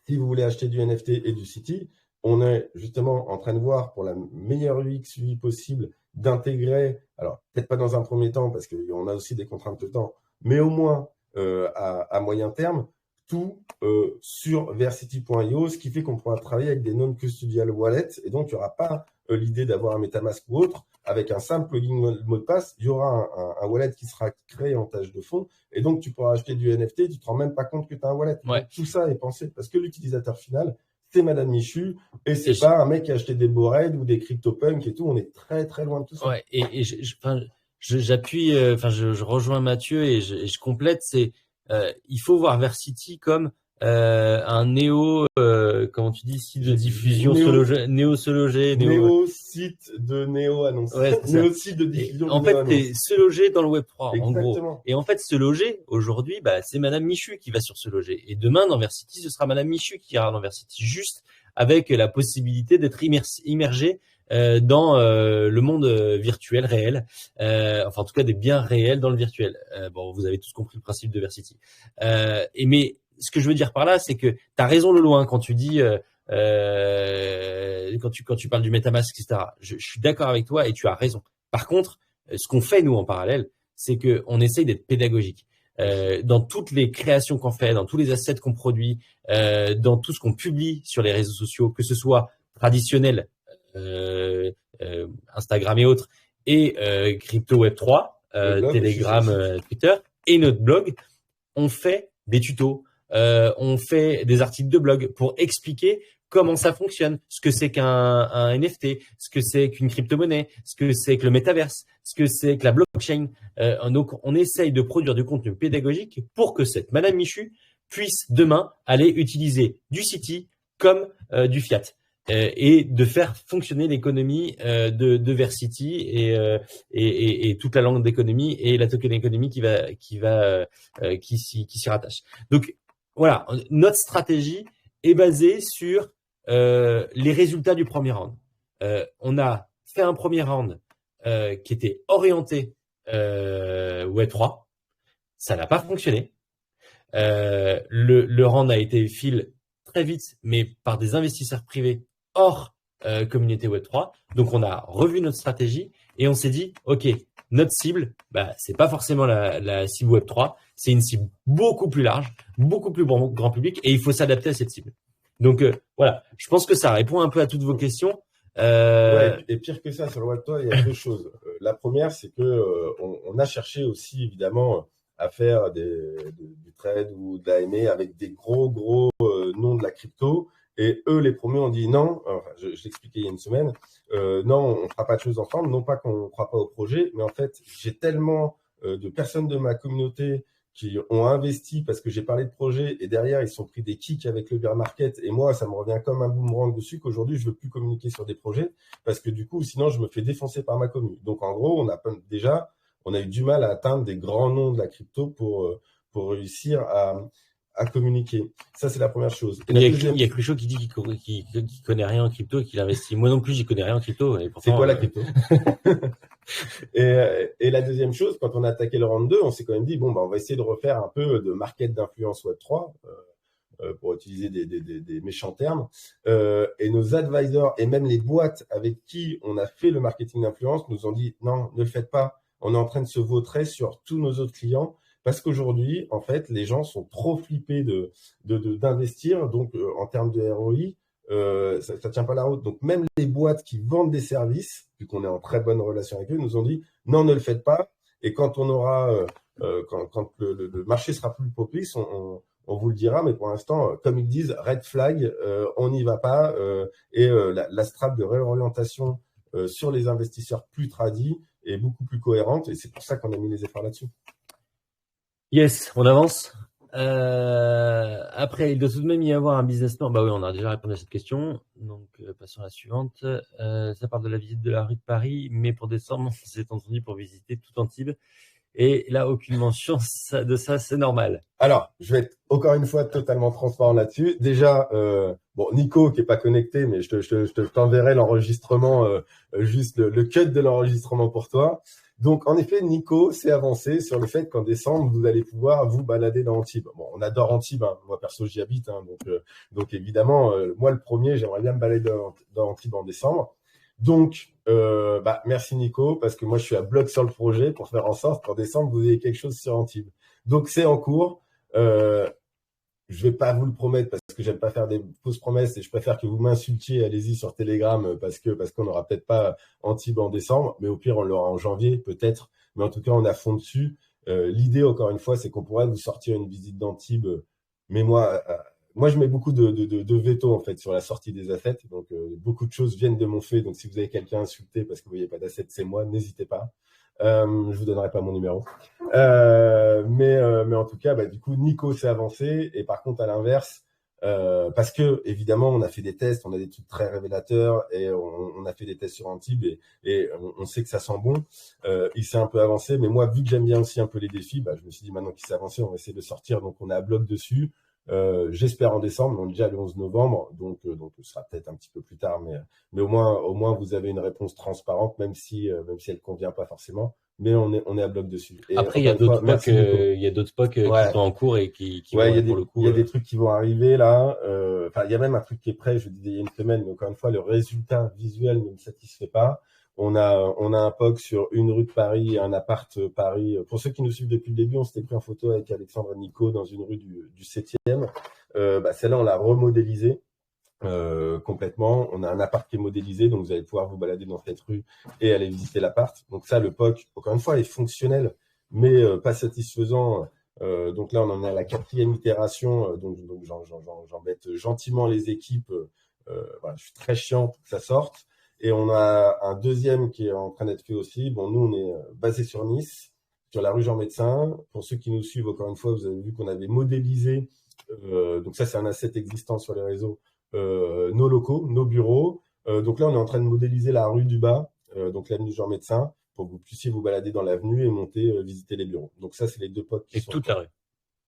si vous voulez acheter du NFT et du City, on est justement en train de voir pour la meilleure UX UI possible d'intégrer, alors peut-être pas dans un premier temps parce qu'on a aussi des contraintes de temps, mais au moins à moyen terme, tout sur Versity.io, ce qui fait qu'on pourra travailler avec des non-custodial wallets, et donc il n'y aura pas l'idée d'avoir un MetaMask ou autre. Avec un simple plugin mot de passe, il y aura un wallet qui sera créé en tâche de fond, et donc tu pourras acheter du NFT, tu te rends même pas compte que tu as un wallet. Ouais. Donc, tout ça est pensé, parce que l'utilisateur final, c'est Madame Michu, et c'est pas un mec qui a acheté des Bored ou des CryptoPunk et tout, on est très très loin de tout ça. Ouais, et j'appuie, je rejoins Mathieu et je complète, il faut voir Versity comme un comment tu dis, site de diffusion néo-site de néo-annonce. Ouais, néo-site de diffusion en fait, c'est se loger dans le Web 3, en gros. Et en fait, se loger, aujourd'hui, c'est Madame Michu qui va sur se loger. Et demain, dans Versity, ce sera Madame Michu qui ira dans Versity, juste avec la possibilité d'être immergé dans le monde virtuel réel, enfin en tout cas des biens réels dans le virtuel. Bon, vous avez tous compris le principe de Versity. Mais ce que je veux dire par là, c'est que tu as raison Lolo, hein, quand tu dis quand tu parles du MetaMask, etc. Je suis d'accord avec toi et tu as raison. Par contre, ce qu'on fait nous en parallèle, c'est que on essaye d'être pédagogique. Dans toutes les créations qu'on fait, dans tous les assets qu'on produit, dans tout ce qu'on publie sur les réseaux sociaux, que ce soit traditionnel, Instagram et autres, et crypto Web 3, Telegram, Twitter, et notre blog, on fait des tutos, on fait des articles de blog pour expliquer comment ça fonctionne, ce que c'est qu'un NFT, ce que c'est qu'une crypto-monnaie, ce que c'est que le métaverse, ce que c'est que la blockchain. Donc, on essaye de produire du contenu pédagogique pour que cette Madame Michu puisse demain aller utiliser du City comme du fiat. Et de faire fonctionner l'économie de Versity et toute la langue d'économie et la token économie qui s'y rattache. Donc voilà, notre stratégie est basée sur les résultats du premier round. On a fait un premier round qui était orienté Web3. Ça n'a pas fonctionné. Le round a été fil très vite, mais par des investisseurs privés hors communauté Web3. Donc, on a revu notre stratégie et on s'est dit, OK, notre cible, c'est pas forcément la cible Web3, c'est une cible beaucoup plus large, beaucoup plus grand public et il faut s'adapter à cette cible. Donc, voilà, je pense que ça répond un peu à toutes vos questions. Ouais, et pire que ça, sur le Web3, il y a deux choses. La première, c'est que on a cherché aussi, évidemment, à faire du trade ou de l'AME avec des gros noms de la crypto. Et eux, les premiers, ont dit non. Enfin, je l'expliquais il y a une semaine. Non, on fera pas de choses ensemble. Non pas qu'on ne croit pas au projet, mais en fait, j'ai tellement de personnes de ma communauté qui ont investi parce que j'ai parlé de projet et derrière, ils sont pris des kicks avec le bear market et moi, ça me revient comme un boomerang dessus qu'aujourd'hui, je veux plus communiquer sur des projets parce que du coup, sinon, je me fais défoncer par ma commune. Donc, en gros, on a eu du mal à atteindre des grands noms de la crypto pour réussir à communiquer. Ça, c'est la première chose. Et il y a Cruchot qui dit qu'il connaît rien en crypto et qu'il investit. Moi non plus, j'y connais rien en crypto. Et pourtant, c'est quoi la crypto? Et la deuxième chose, quand on a attaqué le round 2, on s'est quand même dit, bon, bah, on va essayer de refaire un peu de market d'influence Web3, pour utiliser des méchants termes. Et nos advisors et même les boîtes avec qui on a fait le marketing d'influence nous ont dit, non, ne le faites pas. On est en train de se vautrer sur tous nos autres clients parce qu'aujourd'hui, en fait, les gens sont trop flippés d'investir. Donc, en termes de ROI, ça tient pas la route. Donc, même les boîtes qui vendent des services, vu qu'on est en très bonne relation avec eux, nous ont dit, non, ne le faites pas. Et quand on aura, quand le marché sera plus propice, on vous le dira, mais pour l'instant, comme ils disent, red flag, on n'y va pas. Et la strate de réorientation sur les investisseurs plus tradis est beaucoup plus cohérente. Et c'est pour ça qu'on a mis les efforts là-dessus. Yes, on avance. Après, il doit tout de même y avoir un business plan. Bah oui, on a déjà répondu à cette question. Donc, passons à la suivante. Ça parle de la visite de la rue de Paris, mais pour décembre, on s'est entendu pour visiter tout Antibes. Et là, aucune mention de ça, c'est normal. Alors, je vais être encore une fois totalement transparent là-dessus. Déjà, bon, Nico qui est pas connecté, mais je t'enverrai l'enregistrement, juste le cut de l'enregistrement pour toi. Donc, en effet, Nico s'est avancé sur le fait qu'en décembre, vous allez pouvoir vous balader dans Antibes. Bon, on adore Antibes, hein. Moi perso, j'y habite, hein. Donc évidemment, moi le premier, j'aimerais bien me balader dans Antibes en décembre. Donc, merci Nico, parce que moi je suis à bloc sur le projet pour faire en sorte qu'en décembre vous ayez quelque chose sur Antibes. Donc c'est en cours. Je vais pas vous le promettre parce que j'aime pas faire des fausses promesses et je préfère que vous m'insultiez. Allez-y sur Telegram parce qu'on n'aura peut-être pas Antibes en décembre, mais au pire on l'aura en janvier peut-être. Mais en tout cas on est à fond dessus. L'idée encore une fois c'est qu'on pourrait vous sortir une visite d'Antibes. Mais moi je mets beaucoup de veto en fait sur la sortie des assets. Donc beaucoup de choses viennent de mon fait. Donc si vous avez quelqu'un insulté parce que vous voyez pas d'assets, c'est moi. N'hésitez pas. Je vous donnerai pas mon numéro. Mais en tout cas, du coup, Nico s'est avancé. Et par contre, à l'inverse, parce que évidemment, on a fait des tests, on a des trucs très révélateurs et on a fait des tests sur Antibes et on sait que ça sent bon. Il s'est un peu avancé, mais moi, vu que j'aime bien aussi un peu les défis, je me suis dit maintenant qu'il s'est avancé, on va essayer de sortir. Donc, on est à bloc dessus. J'espère en décembre, on est déjà le 11 novembre, donc ce sera peut-être un petit peu plus tard, mais au moins vous avez une réponse transparente, même si elle convient pas forcément, mais on est à bloc dessus. Et après, il y a d'autres POC qui sont en cours et qui vont être pour le coup. Il y a des trucs qui vont arriver là. Il y a même un truc qui est prêt. Je disais il y a une semaine, mais encore une fois, le résultat visuel ne me satisfait pas. On a un POC sur une rue de Paris, un appart Paris. Pour ceux qui nous suivent depuis le début, on s'était pris en photo avec Alexandre et Nico dans une rue du 7e. Celle-là, on l'a remodélisée complètement. On a un appart qui est modélisé, donc vous allez pouvoir vous balader dans cette rue et aller visiter l'appart. Donc ça, le POC, encore une fois, est fonctionnel, mais pas satisfaisant. Donc là, on en est à la 4e itération. Donc j'embête gentiment les équipes. Je suis très chiant pour que ça sorte. Et on a un deuxième qui est en train d'être fait aussi. Bon, nous, on est basé sur Nice, sur la rue Jean Médecin. Pour ceux qui nous suivent, encore une fois, vous avez vu qu'on avait modélisé. Donc ça, c'est un asset existant sur les réseaux. Nos locaux, nos bureaux. Donc là, on est en train de modéliser la rue du Bas, donc l'avenue Jean Médecin, pour que vous puissiez vous balader dans l'avenue et monter, visiter les bureaux. Donc ça, c'est les deux potes qui et sont... toute la rue.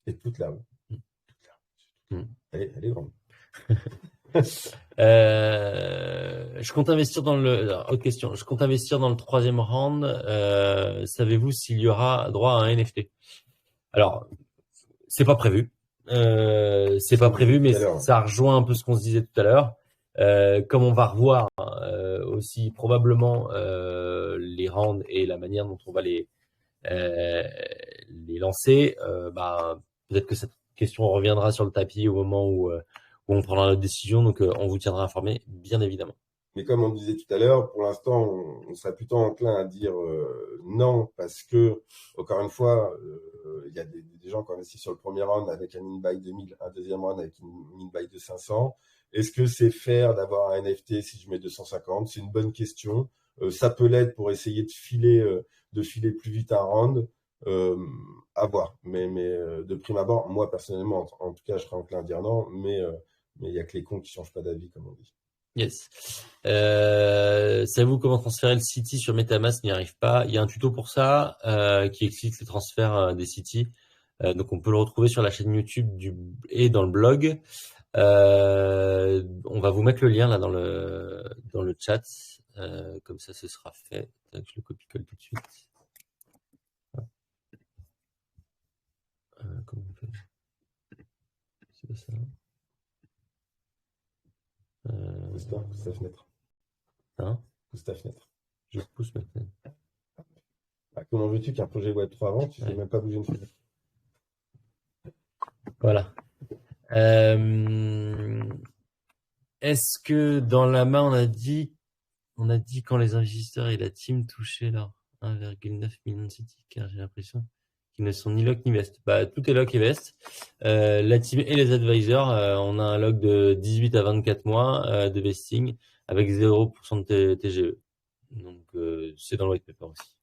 Et toute la rue. Elle est grande. Je compte investir dans autre question. Je compte investir dans le 3e round. Savez-vous s'il y aura droit à un NFT? Alors, c'est pas prévu. C'est pas prévu, mais ça rejoint un peu ce qu'on se disait tout à l'heure. Comme on va revoir aussi probablement les rounds et la manière dont on va les lancer, peut-être que cette question reviendra sur le tapis au moment où on prendra notre décision. Donc, on vous tiendra informé, bien évidemment. Mais comme on disait tout à l'heure, pour l'instant, on serait plutôt enclin à dire non, parce que, encore une fois, il y a des gens qui ont investi sur le premier round avec un in-buy de 1000, un deuxième round avec une in-buy de 500. Est-ce que c'est fair d'avoir un NFT si je mets 250? C'est une bonne question. Ça peut l'être pour essayer de filer plus vite un round. À voir. Mais de prime abord, moi personnellement, en tout cas, je serais enclin à dire non, mais il y a que les cons qui changent pas d'avis, comme on dit. Yes. Savez-vous comment transférer le City sur MetaMask? N'y arrive pas. Il y a un tuto pour ça qui explique le transfert des City. Donc on peut le retrouver sur la chaîne YouTube et dans le blog. On va vous mettre le lien là dans le chat. Comme ça, ce sera fait. Je le copie-colle tout de suite. Comment on fait? C'est pas ça. Pousse ta fenêtre. Hein? Pousse ta fenêtre. Je pousse maintenant. Comment veux-tu qu'un projet Web3 avant, tu ne sais même pas bouger une fenêtre? Voilà. Est-ce que dans la main, on a dit quand les investisseurs et la team touchaient leurs 1,9 million de City, car j'ai l'impression qu'ils ne sont ni lock ni vest. Bah, tout est lock et vest. La team et les advisors, on a un lock de 18 à 24 mois de vesting avec 0% de TGE. Donc, c'est dans le white paper aussi.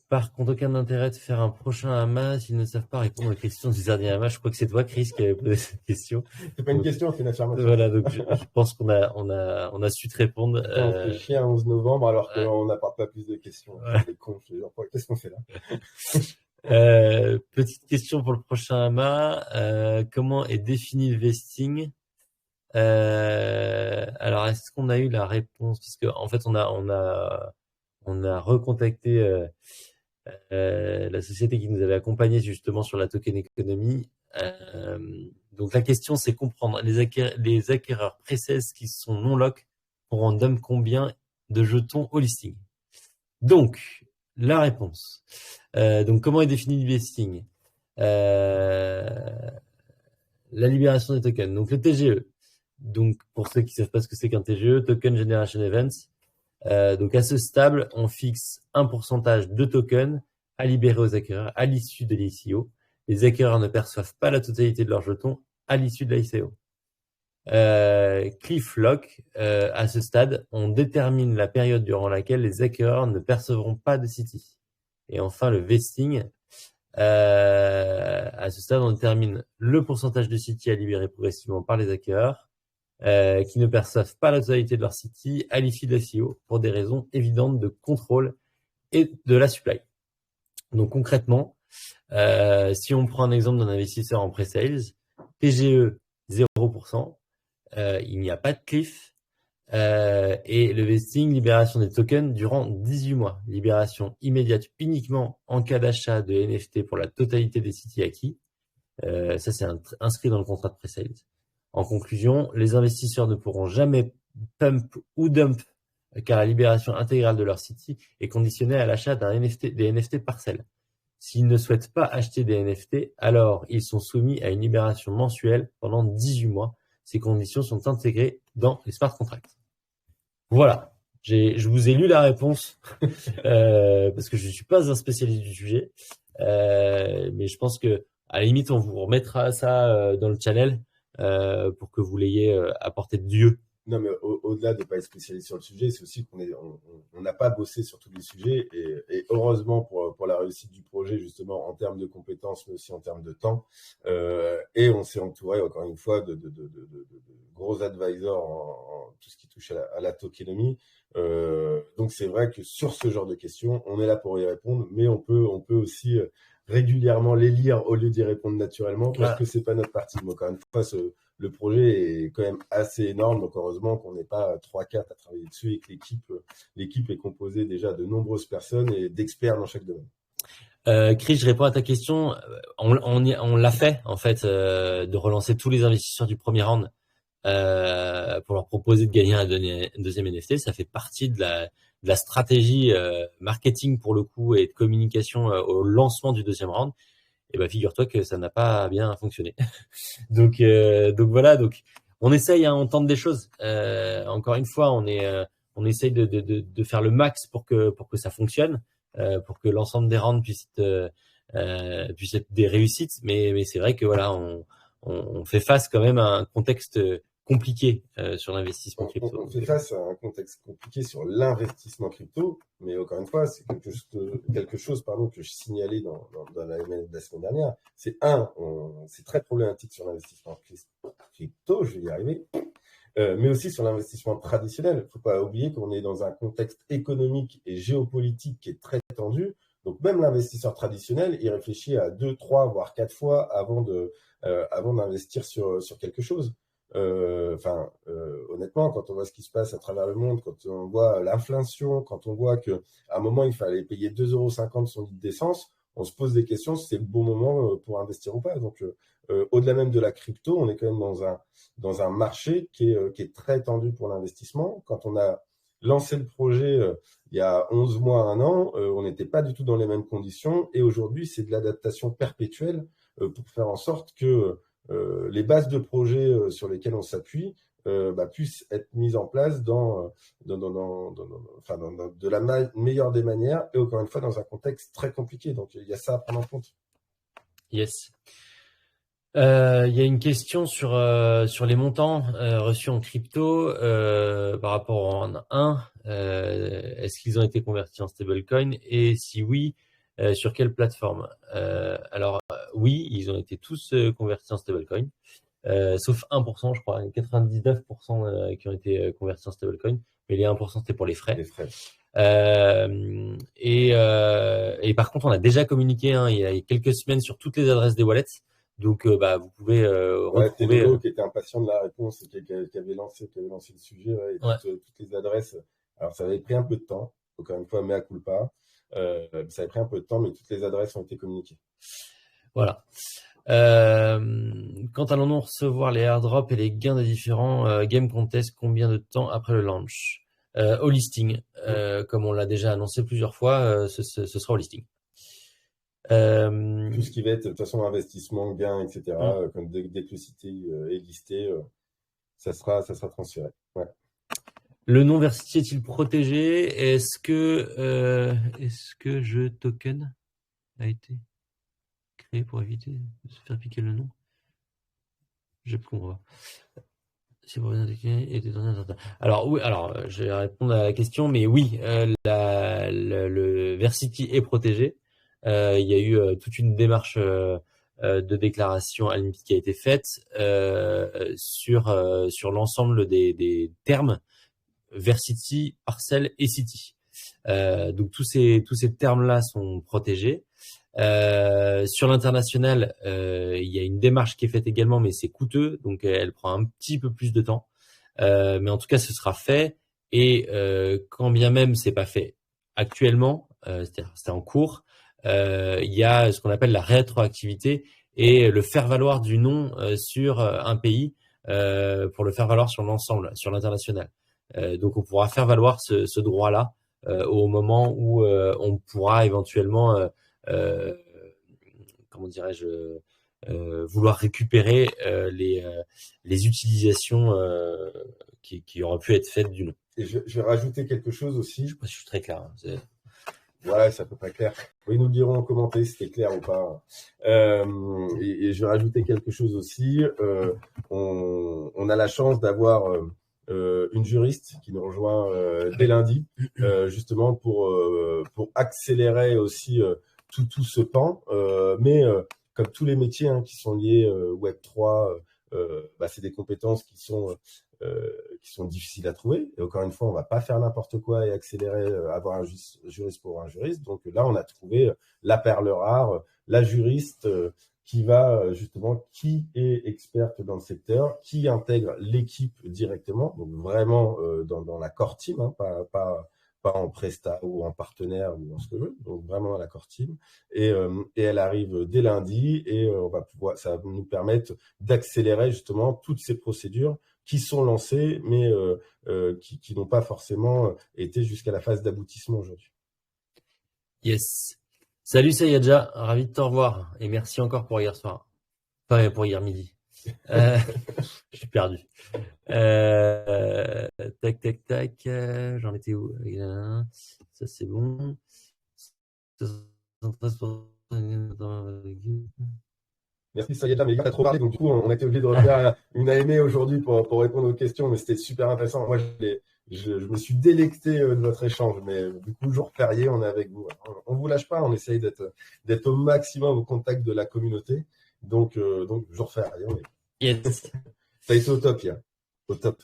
Par contre, aucun intérêt de faire un prochain AMA s'ils ne savent pas répondre aux questions du dernier AMA. Je crois que c'est toi, Chris, qui avait posé cette question. C'est pas une question, c'est une affirmation. Voilà, donc je pense qu'on a su te répondre. On fait chier un 11 novembre alors ouais. qu'on n'apporte pas plus de questions. Ouais. Les cons, qu'est-ce qu'on fait là? Petite question pour le prochain AMA. Comment est défini le vesting? Alors, est-ce qu'on a eu la réponse? Parce que en fait, on a recontacté la société qui nous avait accompagnés justement sur la token economy. Donc la question, c'est comprendre les acquéreurs pré-16 qui sont non lock pourront dump combien de jetons au listing. Donc la réponse. Donc comment est défini le vesting? La libération des tokens. Donc le TGE. Donc pour ceux qui savent pas ce que c'est qu'un TGE, Token Generation Events. Donc à ce stade, on fixe un pourcentage de tokens à libérer aux acquéreurs à l'issue de l'ICO. Les acquéreurs ne perçoivent pas la totalité de leurs jetons à l'issue de l'ICO. Cliff Lock, à ce stade, on détermine la période durant laquelle les acquéreurs ne percevront pas de City. Et enfin, le vesting, à ce stade, on détermine le pourcentage de City à libérer progressivement par les acquéreurs qui ne perçoivent pas la totalité de leur City à l'issue de l'ICO pour des raisons évidentes de contrôle et de la supply. Donc concrètement, si on prend un exemple d'un investisseur en pre-sales, TGE 0%, il n'y a pas de cliff, et le vesting, libération des tokens durant 18 mois. Libération immédiate uniquement en cas d'achat de NFT pour la totalité des City acquis. Ça, c'est inscrit dans le contrat de pre-sales. En conclusion, les investisseurs ne pourront jamais pump ou dump car la libération intégrale de leur City est conditionnée à l'achat des NFT parcelles. S'ils ne souhaitent pas acheter des NFT, alors ils sont soumis à une libération mensuelle pendant 18 mois. Ces conditions sont intégrées dans les smart contracts. Voilà, je vous ai lu la réponse parce que je ne suis pas un spécialiste du sujet, mais je pense que à la limite on vous remettra ça dans le channel pour que vous l'ayez à portée de Dieu. Non, mais au-delà de ne pas être spécialiste sur le sujet, c'est aussi qu'on n'a pas bossé sur tous les sujets et heureusement pour la réussite du projet, justement, en termes de compétences, mais aussi en termes de temps. Et on s'est entouré, encore une fois, de gros advisors en tout ce qui touche à la tokenomie. Donc, c'est vrai que sur ce genre de questions, on est là pour y répondre, mais on peut aussi régulièrement les lire au lieu d'y répondre naturellement parce que c'est pas notre partie. Mais encore une fois, le projet est quand même assez énorme, donc heureusement qu'on n'est pas 3-4 à travailler dessus et que l'équipe est composée déjà de nombreuses personnes et d'experts dans chaque domaine. Chris, je réponds à ta question. On l'a fait en fait, de relancer tous les investisseurs du premier round pour leur proposer de gagner un deuxième NFT. Ça fait partie de la stratégie marketing pour le coup et de communication au lancement du deuxième round. Et ben figure-toi que ça n'a pas bien fonctionné. donc voilà, donc on essaye, on tente des choses. Encore une fois, on essaye de faire le max pour que ça fonctionne, pour que l'ensemble des rounds puissent être des réussites. Mais c'est vrai que voilà, on fait face quand même à un contexte compliqué sur l'investissement On crypto. fait face à un contexte compliqué sur l'investissement crypto, mais encore une fois, c'est quelque chose pardon, que je signalais dans la ML de la semaine dernière. C'est très problématique sur l'investissement crypto, je vais y arriver, mais aussi sur l'investissement traditionnel. Il ne faut pas oublier qu'on est dans un contexte économique et géopolitique qui est très tendu. Donc même l'investisseur traditionnel, il réfléchit à 2, 3, voire 4 fois avant d'investir sur quelque chose. Honnêtement, quand on voit ce qui se passe à travers le monde, quand on voit l'inflation, quand on voit qu'à un moment, il fallait payer 2,50 € son litre d'essence, on se pose des questions si c'est le bon moment pour investir ou pas. Donc, au-delà même de la crypto, on est quand même dans un marché qui est très tendu pour l'investissement. Quand on a lancé le projet il y a 11 mois, un an, on n'était pas du tout dans les mêmes conditions. Et aujourd'hui, c'est de l'adaptation perpétuelle pour faire en sorte que les bases de projet sur lesquelles on s'appuie puissent être mises en place de la meilleure des manières et encore une fois dans un contexte très compliqué. Donc, il y a ça à prendre en compte. Yes. Il y a une question sur les montants reçus en crypto par rapport en 1. Est-ce qu'ils ont été convertis en stablecoin et si oui, sur quelle plateforme? Alors oui, ils ont été tous convertis en stablecoin, sauf 1%, je crois, 99% qui ont été convertis en stablecoin, mais les 1% c'était pour les frais. Les frais. Et par contre, on a déjà communiqué il y a quelques semaines sur toutes les adresses des wallets. Donc, vous pouvez retrouver. Telolo qui était impatient de la réponse et qui avait lancé le sujet, et toutes les adresses. Alors, ça avait pris un peu de temps. Encore une fois, mea culpa. Ça avait pris un peu de temps, mais toutes les adresses ont été communiquées. Voilà. Quand allons-nous recevoir les airdrops et les gains des différents game contests, combien de temps après le launch? Au listing, comme on l'a déjà annoncé plusieurs fois, ce sera au listing. Tout ce qui va être de toute façon investissement, gain, etc. Comme dès que le site est listé, ça sera transféré. Ouais. Le nom Versity est-il protégé? Est-ce que je token a été créé pour éviter de se faire piquer le nom? Je comprends. Si vous alors oui, je vais répondre à la question, mais oui, le Versity est protégé. Il y a eu toute une démarche de déclaration à l'INPI qui a été faite sur l'ensemble des termes Versity, Parcel et City. Donc tous ces termes-là sont protégés. Sur l'international, il y a une démarche qui est faite également, mais c'est coûteux, donc elle prend un petit peu plus de temps. Mais en tout cas, ce sera fait. Et quand bien même c'est pas fait actuellement, c'est-à-dire c'est en cours, il y a ce qu'on appelle la rétroactivité et le faire valoir du nom sur un pays pour le faire valoir sur l'ensemble, sur l'international. Donc on pourra faire valoir ce droit-là au moment où on pourra éventuellement comment dirais-je, vouloir récupérer les utilisations qui auraient pu être faites du nom. Et je vais rajouter quelque chose aussi. Je sais pas si je suis très clair. Ouais, c'est à peu près clair. Ils nous le diront en commentaire si c'était clair ou pas. Et je vais rajouter quelque chose aussi. On a la chance d'avoir une juriste qui nous rejoint dès lundi, justement pour accélérer aussi tout ce pan. Mais comme tous les métiers qui sont liés Web3, c'est des compétences qui sont difficiles à trouver. Et encore une fois, on ne va pas faire n'importe quoi et accélérer, avoir un juriste pour un juriste. Donc là, on a trouvé la perle rare, la juriste qui est experte dans le secteur, qui intègre l'équipe directement, donc vraiment dans la core team, pas en presta ou en partenaire ou en ce que je veux, donc vraiment à la core team. Et elle arrive dès lundi et ça va nous permettre d'accélérer justement toutes ces procédures qui sont lancées, mais qui n'ont pas forcément été jusqu'à la phase d'aboutissement aujourd'hui. Yes. Salut Sayadja, ravi de te revoir et merci encore pour hier soir. Enfin, pour hier midi. Je suis perdu. Tac. J'en étais où? Ça c'est bon. Merci Sayeda, mais il a trop parlé, donc du coup, on a été obligé de refaire une AMA aujourd'hui pour répondre aux questions, mais c'était super intéressant. Moi, je me suis délecté de votre échange, mais du coup, jour férié, on est avec vous. On vous lâche pas, on essaye d'être au maximum au contact de la communauté. Donc jour férié, Yes. ça a été au top hier. Au top.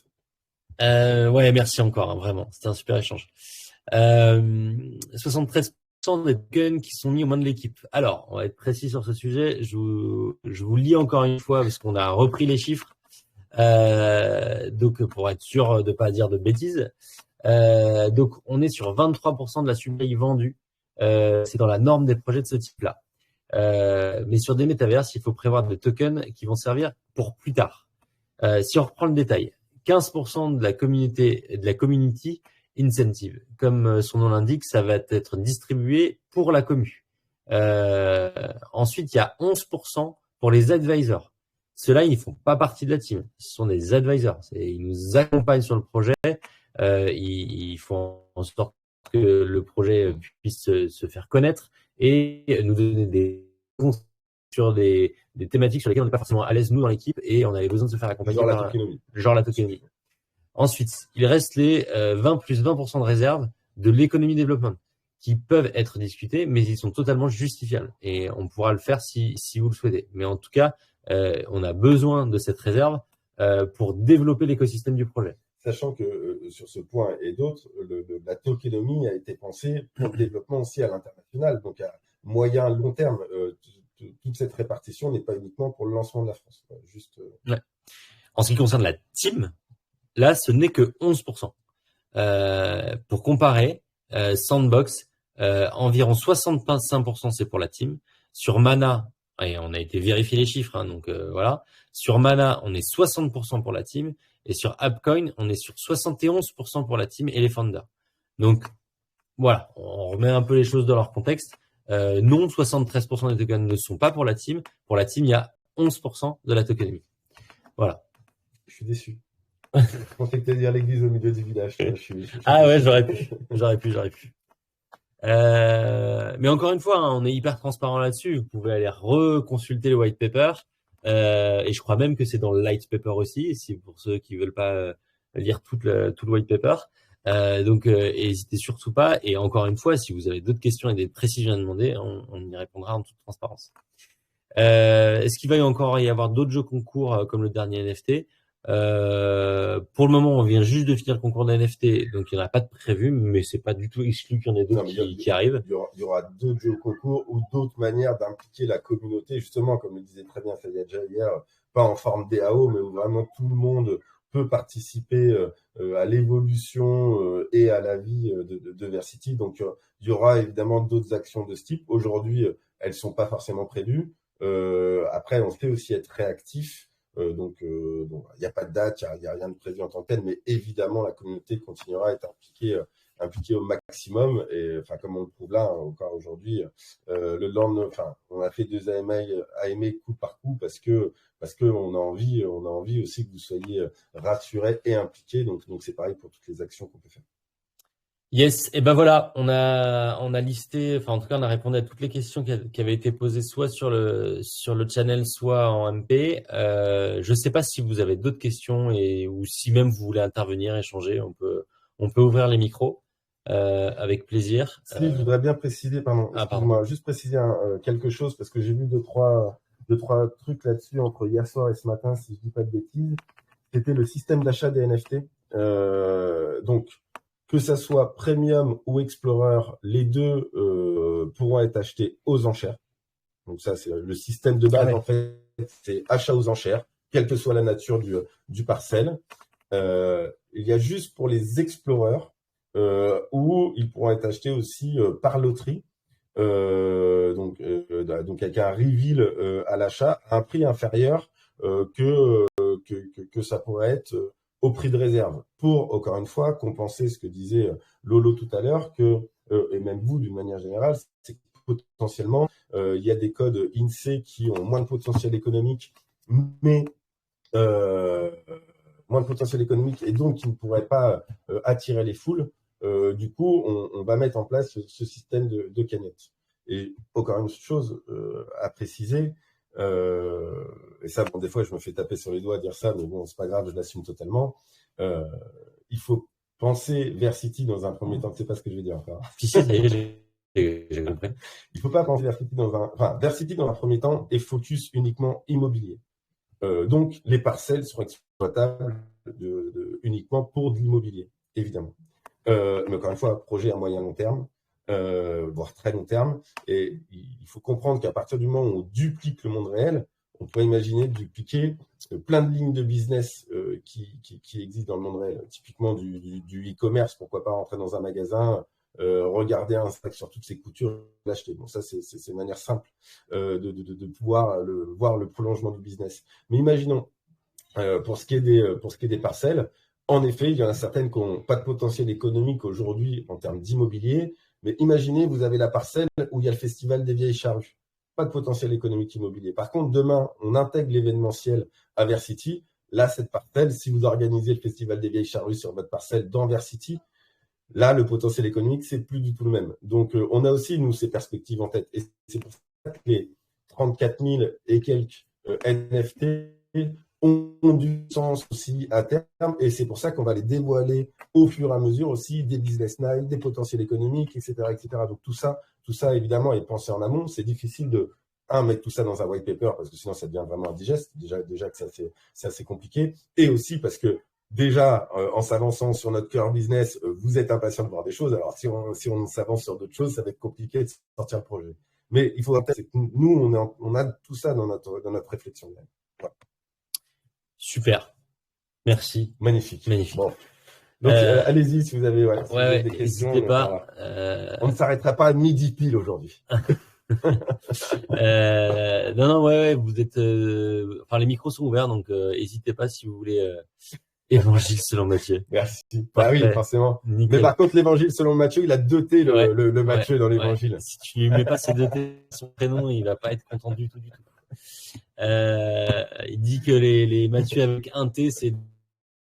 Ouais, merci encore, hein, vraiment. C'était un super échange. 73% des tokens qui sont mis aux mains de l'équipe. Alors, on va être précis sur ce sujet. Je vous lis encore une fois parce qu'on a repris les chiffres. Donc, pour être sûr de pas dire de bêtises. Donc, on est sur 23% de la supply vendue. C'est dans la norme des projets de ce type-là. Mais sur des métaverses, il faut prévoir des tokens qui vont servir pour plus tard. Si on reprend le détail, 15% de la community incentive. Comme son nom l'indique, ça va être distribué pour la commu. Ensuite, il y a 11% pour les advisors. Ceux-là, ils font pas partie de la team. Ce sont des advisors. Ils nous accompagnent sur le projet. Ils font en sorte que le projet puisse se faire connaître et nous donner des conseils sur des thématiques sur lesquelles on n'est pas forcément à l'aise, nous, dans l'équipe, et on avait besoin de se faire accompagner Genre la par tokenomie. la tokenomie. Ensuite, il reste les 20 plus 20% de réserve de l'économie développement qui peuvent être discutés, mais ils sont totalement justifiables. Et on pourra le faire si vous le souhaitez. Mais en tout cas, on a besoin de cette réserve pour développer l'écosystème du projet. Sachant que sur ce point et d'autres, la tokenomie a été pensée pour le développement aussi à l'international. Donc à moyen, long terme, toute cette répartition n'est pas uniquement pour le lancement de la France. Juste. Ouais. En ce qui concerne la team, là, ce n'est que 11%. Pour comparer, Sandbox, environ 65% c'est pour la team. Sur Mana, et on a été vérifier les chiffres, hein, donc voilà. Sur Mana, on est 60% pour la team. Et sur AppCoin, on est sur 71% pour la team et les founders. Donc, voilà, on remet un peu les choses dans leur contexte. Non, 73% des tokens ne sont pas pour la team. Pour la team, il y a 11% de la tokenomie. Voilà. Je suis déçu. Je pensais que tu allais dire l'église au milieu du village. Ah ouais, j'aurais pu. Mais encore une fois, hein, on est hyper transparent là-dessus. Vous pouvez aller reconsulter le white paper. Et je crois même que c'est dans le light paper aussi, si pour ceux qui veulent pas lire tout le white paper. Donc, n'hésitez surtout pas. Et encore une fois, si vous avez d'autres questions et des précisions à demander, on y répondra en toute transparence. Est-ce qu'il va encore y avoir d'autres jeux concours comme le dernier NFT? Pour le moment, on vient juste de finir le concours d'NFT, donc il n'y en a pas de prévu, mais c'est pas du tout exclu qu'il y en ait d'autres qui arrivent. Il y aura d'autres jeux concours ou d'autres manières d'impliquer la communauté, justement, comme le disait très bien Sayadja hier, pas en forme DAO, mais où vraiment tout le monde peut participer à l'évolution et à la vie de Versity. Donc, il y aura évidemment d'autres actions de ce type. Aujourd'hui, elles sont pas forcément prévues. Après, on sait aussi être réactif. Donc, il n'y a pas de date, il n'y a rien de prévu en tant que tel, mais évidemment, la communauté continuera à être impliquée au maximum. Et enfin, comme on le prouve là, encore aujourd'hui, le lendemain, enfin, on a fait 2 AMA coup par coup parce que on a envie aussi que vous soyez rassurés et impliqués. Donc c'est pareil pour toutes les actions qu'on peut faire. Yes, et ben voilà, on a listé, enfin en tout cas on a répondu à toutes les questions qui avaient été posées soit sur le channel, soit en MP. Je sais pas si vous avez d'autres questions ou si même vous voulez intervenir, échanger, on peut ouvrir les micros avec plaisir. Si, je voudrais bien préciser, excuse-moi, juste préciser quelque chose parce que j'ai vu deux, trois trucs là-dessus entre hier soir et ce matin, si je dis pas de bêtises. C'était le système d'achat des NFT. Donc, que ça soit Premium ou Explorer, les deux pourront être achetés aux enchères. Donc ça, c'est le système de base. En fait, c'est achat aux enchères, quelle que soit la nature du parcelle. Il y a juste pour les Explorers où ils pourront être achetés aussi par loterie. Donc avec un reveal à l'achat à un prix inférieur que ça pourrait être au prix de réserve, pour, encore une fois, compenser ce que disait Lolo tout à l'heure, et même vous, d'une manière générale, c'est que potentiellement, il y a des codes INSEE qui ont moins de potentiel économique, mais moins de potentiel économique, et donc qui ne pourraient pas attirer les foules. Du coup, on va mettre en place ce système de cagnotte. Et encore une chose à préciser, Et ça, bon, des fois, je me fais taper sur les doigts à dire ça, mais bon, c'est pas grave, je l'assume totalement. Il faut penser Versity dans un premier temps. Tu sais pas ce que je vais dire encore. Si, ça y est, j'ai compris. Il faut pas penser Versity dans un premier temps est focus uniquement immobilier. Donc, les parcelles seront exploitables uniquement pour de l'immobilier, évidemment. Mais encore une fois, projet à moyen long terme, voire très long terme. Et il faut comprendre qu'à partir du moment où on duplique le monde réel, on peut imaginer dupliquer plein de lignes de business qui existent dans le monde réel. Typiquement du e-commerce, pourquoi pas rentrer dans un magasin, regarder un sac sur toutes ses coutures, l'acheter. Bon, ça, c'est une manière simple de pouvoir voir le prolongement du business. Mais imaginons, pour ce qui est des parcelles, en effet, il y en a certaines qui n'ont pas de potentiel économique aujourd'hui en termes d'immobilier, mais imaginez, vous avez la parcelle où il y a le festival des vieilles charrues. Pas de potentiel économique immobilier. Par contre, demain, on intègre l'événementiel à Versity. Là, cette parcelle, si vous organisez le festival des vieilles charrues sur votre parcelle dans Versity, là, le potentiel économique, c'est plus du tout le même. Donc, on a aussi, nous, ces perspectives en tête. Et c'est pour ça que les 34 000 et quelques NFT ont du sens aussi à terme. Et c'est pour ça qu'on va les dévoiler au fur et à mesure aussi des business lines, des potentiels économiques, etc., etc. Donc, tout ça, évidemment, est pensé en amont. C'est difficile de, mettre tout ça dans un white paper parce que sinon, ça devient vraiment indigeste. Déjà que c'est assez compliqué. Et aussi parce que, déjà, en s'avançant sur notre cœur business, vous êtes impatient de voir des choses. Alors, si on s'avance sur d'autres choses, ça va être compliqué de sortir le projet. Mais il faudra peut-être que nous, on a tout ça dans notre réflexion. Voilà. Super. Merci. Magnifique. Bon. Donc, allez-y si vous avez, vous avez des questions. N'hésitez pas. On ne s'arrêtera pas à midi pile aujourd'hui. Non, ouais, vous êtes. Les micros sont ouverts, donc n'hésitez pas si vous voulez. Évangile selon Matthieu. Merci. Bah oui, forcément. Nickel. Mais par contre, l'évangile selon Matthieu, il a 2 T le Matthieu dans l'évangile. Si tu lui mets pas ces 2 T son prénom, il va pas être content du tout. Il dit que les Matthieu avec un T, c'est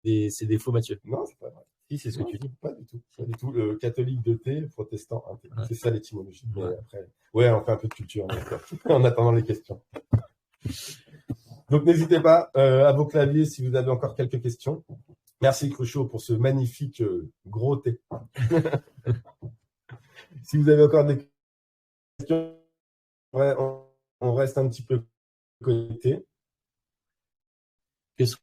des faux Matthieu. Non, c'est pas vrai. Si, c'est ce que tu dis. Pas du tout. Pas du tout. Le catholique 2 T, le protestant 1 T. Ouais. C'est ça l'étymologie. Mais après, on fait un peu de culture en attendant les questions. Donc, n'hésitez pas à vos claviers si vous avez encore quelques questions. Merci Cruchot pour ce magnifique gros thé. Si vous avez encore des questions, on reste un petit peu connecté. Quel sera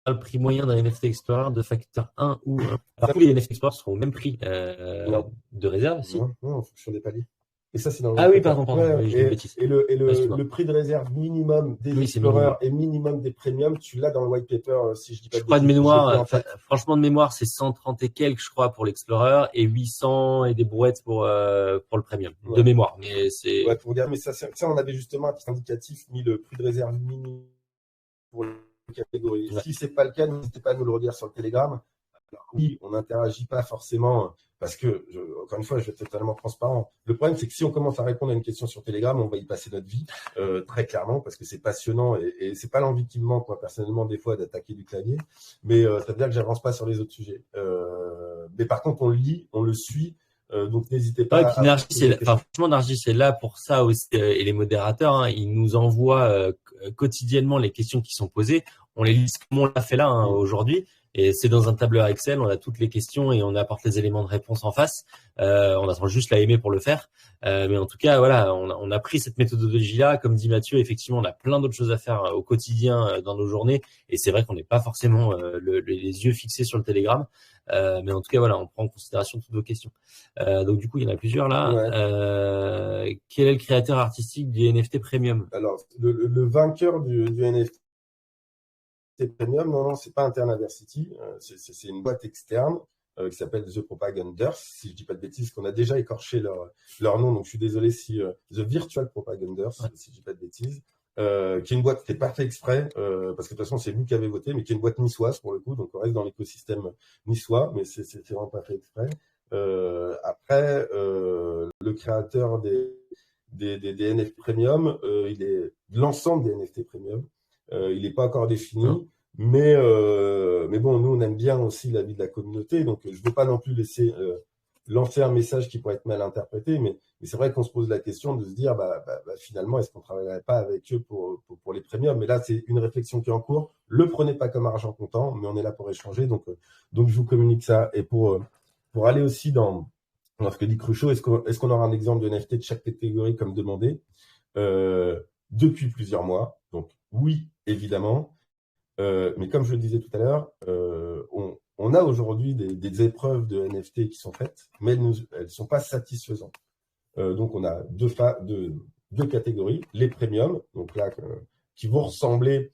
le prix moyen d'un NFT Explorer de facteur 1 ou 1 ? Alors, tous les NFT Explorer seront au même prix de réserve, si ? Non, en fonction des paliers. Et ça, c'est dans le pardon. Oui, et le prix de réserve minimum des Explorers et minimum des Premium, tu l'as dans le white paper, si je dis pas de bêtises. Je crois de mémoire, franchement de mémoire, c'est 130 et quelques, je crois, pour l'Explorer et 800 et des brouettes pour le Premium. Ouais. De mémoire. Mais c'est. Ouais, pour dire, mais ça, on avait justement un petit indicatif mis le prix de réserve minimum pour les catégories. Ouais. Si c'est pas le cas, n'hésitez pas à nous le redire sur le Telegram. Alors, oui, on n'interagit pas forcément parce que, encore une fois, je vais être totalement transparent. Le problème, c'est que si on commence à répondre à une question sur Telegram, on va y passer notre vie, très clairement, parce que c'est passionnant et c'est pas l'envie qui me manque, moi, personnellement, des fois, d'attaquer du clavier. Mais ça veut dire que j'avance pas sur les autres sujets. Mais par contre, on le lit, on le suit. Donc, n'hésitez pas. Franchement, Nargis, c'est là pour ça aussi. Et les modérateurs, ils nous envoient quotidiennement les questions qui sont posées. On les lit comme on l'a fait là aujourd'hui. Et c'est dans un tableur Excel, on a toutes les questions et on apporte les éléments de réponse en face. On attend juste la aimer pour le faire. Mais en tout cas, voilà, on a pris cette méthodologie-là. Comme dit Matthieu, effectivement, on a plein d'autres choses à faire au quotidien dans nos journées. Et c'est vrai qu'on n'est pas forcément les yeux fixés sur le Telegram. Mais en tout cas, voilà, on prend en considération toutes vos questions. Donc du coup, il y en a plusieurs là. Ouais. Quel est le créateur artistique du NFT Premium ? Alors, le vainqueur du NFT Premium, non, c'est pas interne à Versity, c'est une boîte externe qui s'appelle The Propaganders, si je dis pas de bêtises, qu'on a déjà écorché leur nom, donc je suis désolé si The Virtual Propaganders, si je dis pas de bêtises, qui est une boîte qui n'est pas fait exprès, parce que de toute façon c'est vous qui avez voté, mais qui est une boîte niçoise pour le coup, donc on reste dans l'écosystème niçois, mais c'est vraiment pas fait exprès. Après, le créateur des NFT Premium, il est l'ensemble des NFT Premium. Il n'est pas encore défini, mais bon, nous on aime bien aussi l'avis de la communauté, donc je ne veux pas non plus laisser lancer un message qui pourrait être mal interprété, mais c'est vrai qu'on se pose la question de se dire, finalement, est-ce qu'on ne travaillerait pas avec eux pour les premiums? Mais là, c'est une réflexion qui est en cours. Le prenez pas comme argent comptant, mais on est là pour échanger. Donc je vous communique ça. Et pour aller aussi dans ce que dit Cruchot, est-ce qu'on aura un exemple de NFT de chaque catégorie comme demandé? Depuis plusieurs mois. Donc oui, évidemment. Mais comme je le disais tout à l'heure, on a aujourd'hui des épreuves de NFT qui sont faites, mais elles ne sont pas satisfaisantes. Donc on a deux catégories, les premiums, donc là, qui vont ressembler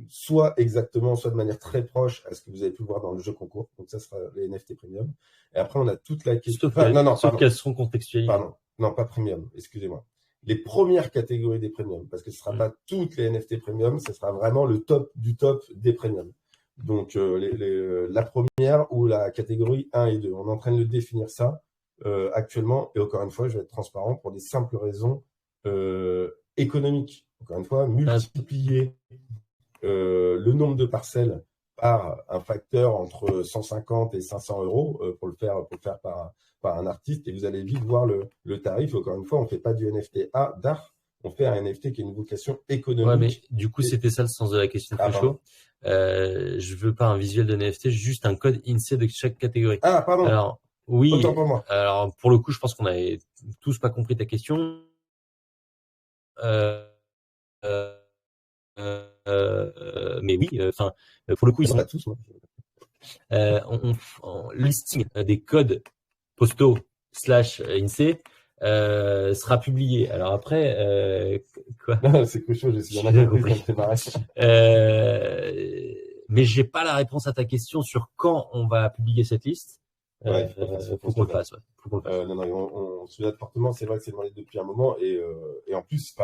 soit exactement, soit de manière très proche à ce que vous avez pu voir dans le jeu concours. Donc ça sera les NFT premium. Et après, on a toute la question. Sauf qu'elles seront contextualisées. Pardon, non, pas premium, excusez-moi. Les premières catégories des premiums, parce que ce ne sera pas toutes les NFT premium, ce sera vraiment le top du top des premiums. Donc la première ou la catégorie 1 et 2. On est en train de le définir ça actuellement, et encore une fois, je vais être transparent pour des simples raisons économiques. Encore une fois, multiplier le nombre de parcelles par un facteur entre 150 et 500 euros pour le faire par un artiste, et vous allez vite voir le tarif. Encore une fois, on ne fait pas du NFT d'art, on fait un NFT qui a une vocation économique. Ouais, mais du coup, c'était ça le sens de la question très chaud. Je veux pas un visuel de NFT, juste un code INSEE de chaque catégorie. Ah, pardon. Alors, oui. Autant pour moi. Alors, pour le coup, je pense qu'on n'avait tous pas compris ta question. Mais oui, enfin, pour le coup, ils sont pas tous. listing des codes postaux / INSEE sera publié. Alors après, quoi? Non, c'est quelque chose, je suis bien compris. Mais j'ai pas la réponse à ta question sur quand on va publier cette liste. Faut qu'on le fasse. Ouais. Non, on se note fortement. C'est vrai que c'est demandé depuis un moment, et en plus,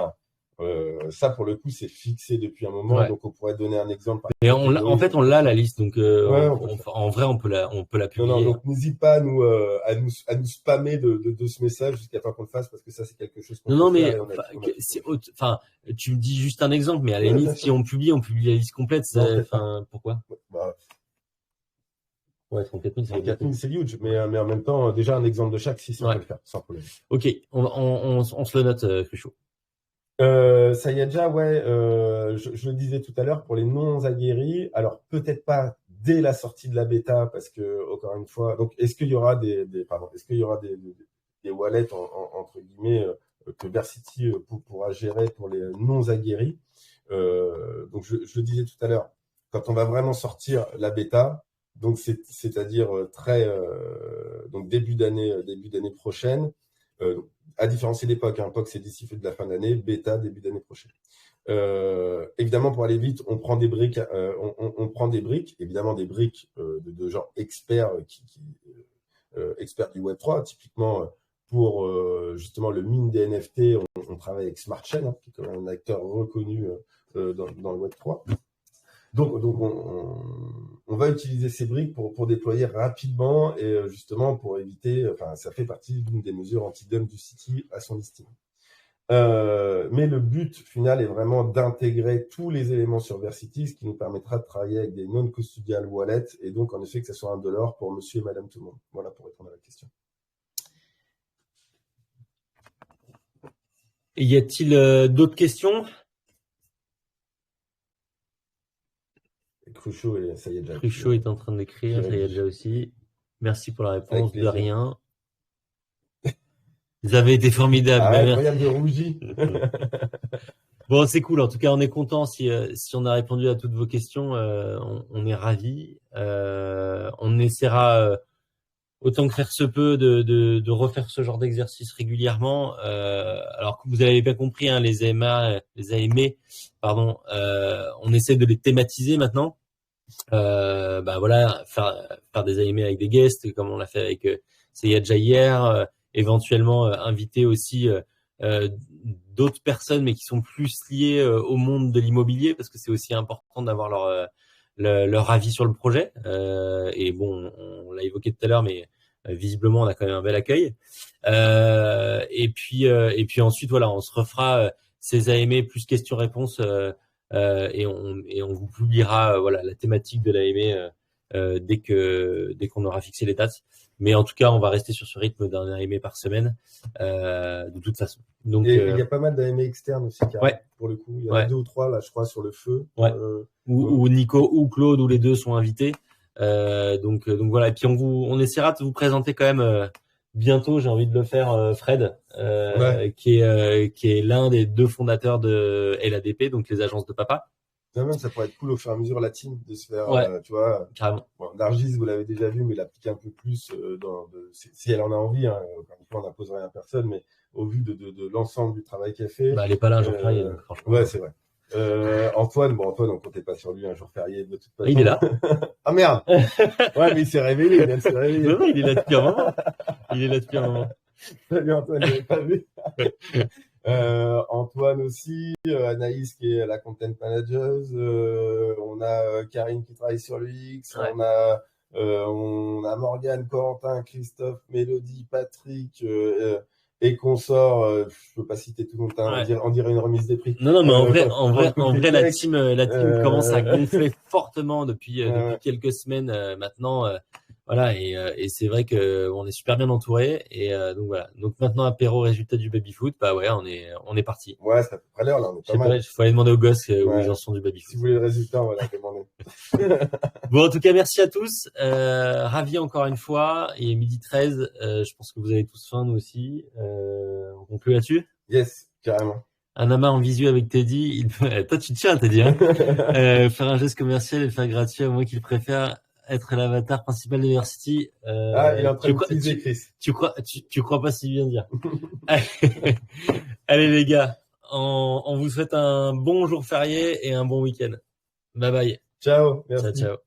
ça pour le coup, c'est fixé depuis un moment, donc on pourrait donner un exemple. Mais en fait, on l'a la liste, donc en vrai, on peut la publier. Non, donc n'hésite pas à nous spammer de ce message jusqu'à temps qu'on le fasse, parce que ça, c'est quelque chose qu'on peut faire. Enfin, tu me dis juste un exemple, mais à la limite, si on publie la liste complète. Pourquoi? Ouais, 34 000, c'est huge, mais en même temps, déjà un exemple de chaque, si on peut le faire, sans problème. Ok, on se le note, Cruchot. Ça y est déjà, ouais. Je le disais tout à l'heure, pour les non aguerris, alors peut-être pas dès la sortie de la bêta, parce que encore une fois, donc est-ce qu'il y aura des wallets entre guillemets que Versity pourra gérer pour les non aguerris? Donc je le disais tout à l'heure, quand on va vraiment sortir la bêta, donc c'est-à-dire donc début d'année prochaine. À différencier d'époque, POC c'est d'ici de la fin d'année, bêta début d'année prochaine. Évidemment, pour aller vite, on prend des briques, évidemment des briques de genre experts experts du Web3. Typiquement, pour justement le mine des NFT, on travaille avec Smart Chain, qui est quand même un acteur reconnu dans le Web3. Donc on va utiliser ces briques pour déployer rapidement, et justement pour éviter, ça fait partie d'une des mesures anti-dump du City à son listing. Mais le but final est vraiment d'intégrer tous les éléments sur Versity, ce qui nous permettra de travailler avec des non-custodial wallets, et donc en effet que ce soit $1 pour monsieur et madame tout le monde. Voilà pour répondre à la question. Et y a-t-il d'autres questions? Cruchot, ça y est déjà. Cruchot est en train d'écrire, ça y est déjà aussi. Merci pour la réponse, de rien. Vous avez été formidables. Incroyable de rougi. Bon, c'est cool. En tout cas, on est content si on a répondu à toutes vos questions. On est ravis. On essaiera autant que faire se peut de refaire ce genre d'exercice régulièrement. Alors que vous avez bien compris, les AMA, pardon, on essaie de les thématiser maintenant. Voilà, faire des AMA avec des guests, comme on l'a fait avec Sayadja hier, éventuellement inviter aussi d'autres personnes, mais qui sont plus liées au monde de l'immobilier, parce que c'est aussi important d'avoir leur avis sur le projet. Et bon, on l'a évoqué tout à l'heure, mais visiblement on a quand même un bel accueil. Et puis ensuite, voilà, on se refera ces AMA plus questions-réponses, et on vous publiera voilà la thématique de l'AMA dès qu'on aura fixé les dates. Mais en tout cas, on va rester sur ce rythme d'un AMA par semaine, de toute façon. Donc, Et il y a pas mal d'AMA externes aussi, pour le coup. Il y en a 2 ou 3, là, je crois, sur le feu. Ouais. Où Nico ou Claude ou les deux sont invités. Donc voilà. Et puis on essaiera de vous présenter quand même bientôt. J'ai envie de le faire, Fred, qui est l'un des 2 fondateurs de LADP, donc les agences de papa. Même, ça pourrait être cool au fur et à mesure, la team, de se faire, tu vois. Carrément. Bon, Nargis, vous l'avez déjà vu, mais l'appliquer un peu plus si elle en a envie, hein. Encore une fois, on n'impose rien à personne, mais au vu de l'ensemble du travail qu'elle fait. Bah, elle est pas là un jour férié, donc franchement. Ouais, c'est vrai. Antoine, on comptait pas sur lui un jour férié de toute façon. Il est là. Ah merde. Ouais, mais il s'est réveillé, il vient de se réveiller. Non, il est là depuis un moment. Salut Antoine, j'avais pas vu. Antoine aussi, Anaïs qui est la content manager, on a Karine qui travaille sur l'UX, on a Morgane, Corentin, Christophe, Mélodie, Patrick et consorts. Je peux pas citer tout le monde, on dirait une remise des prix. Non, mais en vrai, la team commence à gonfler fortement depuis quelques semaines maintenant. Voilà, et c'est vrai que on est super bien entouré, et donc voilà. Donc maintenant, apéro résultat du baby-foot, bah ouais, on est parti. Ouais, c'est à peu près l'heure là, on est pas mal. Il faut aller demander aux gosses où ils en sont du baby-foot. Si vous voulez le résultat, on va leur demander. Bon, en tout cas, merci à tous. Ravi encore une fois. Et 12h13, je pense que vous avez tous faim, nous aussi. On conclut là-dessus? Yes, carrément. Un amas en visu avec Teddy. Toi, tu tiens, Teddy, hein. Faire un geste commercial et le faire gratuit, à moins qu'il préfère être l'avatar principal de Versity. Il est en train d'utiliser Chris. Tu crois pas si bien dire. Allez, les gars. On vous souhaite un bon jour férié et un bon week-end. Bye bye. Ciao. Merci. Ciao.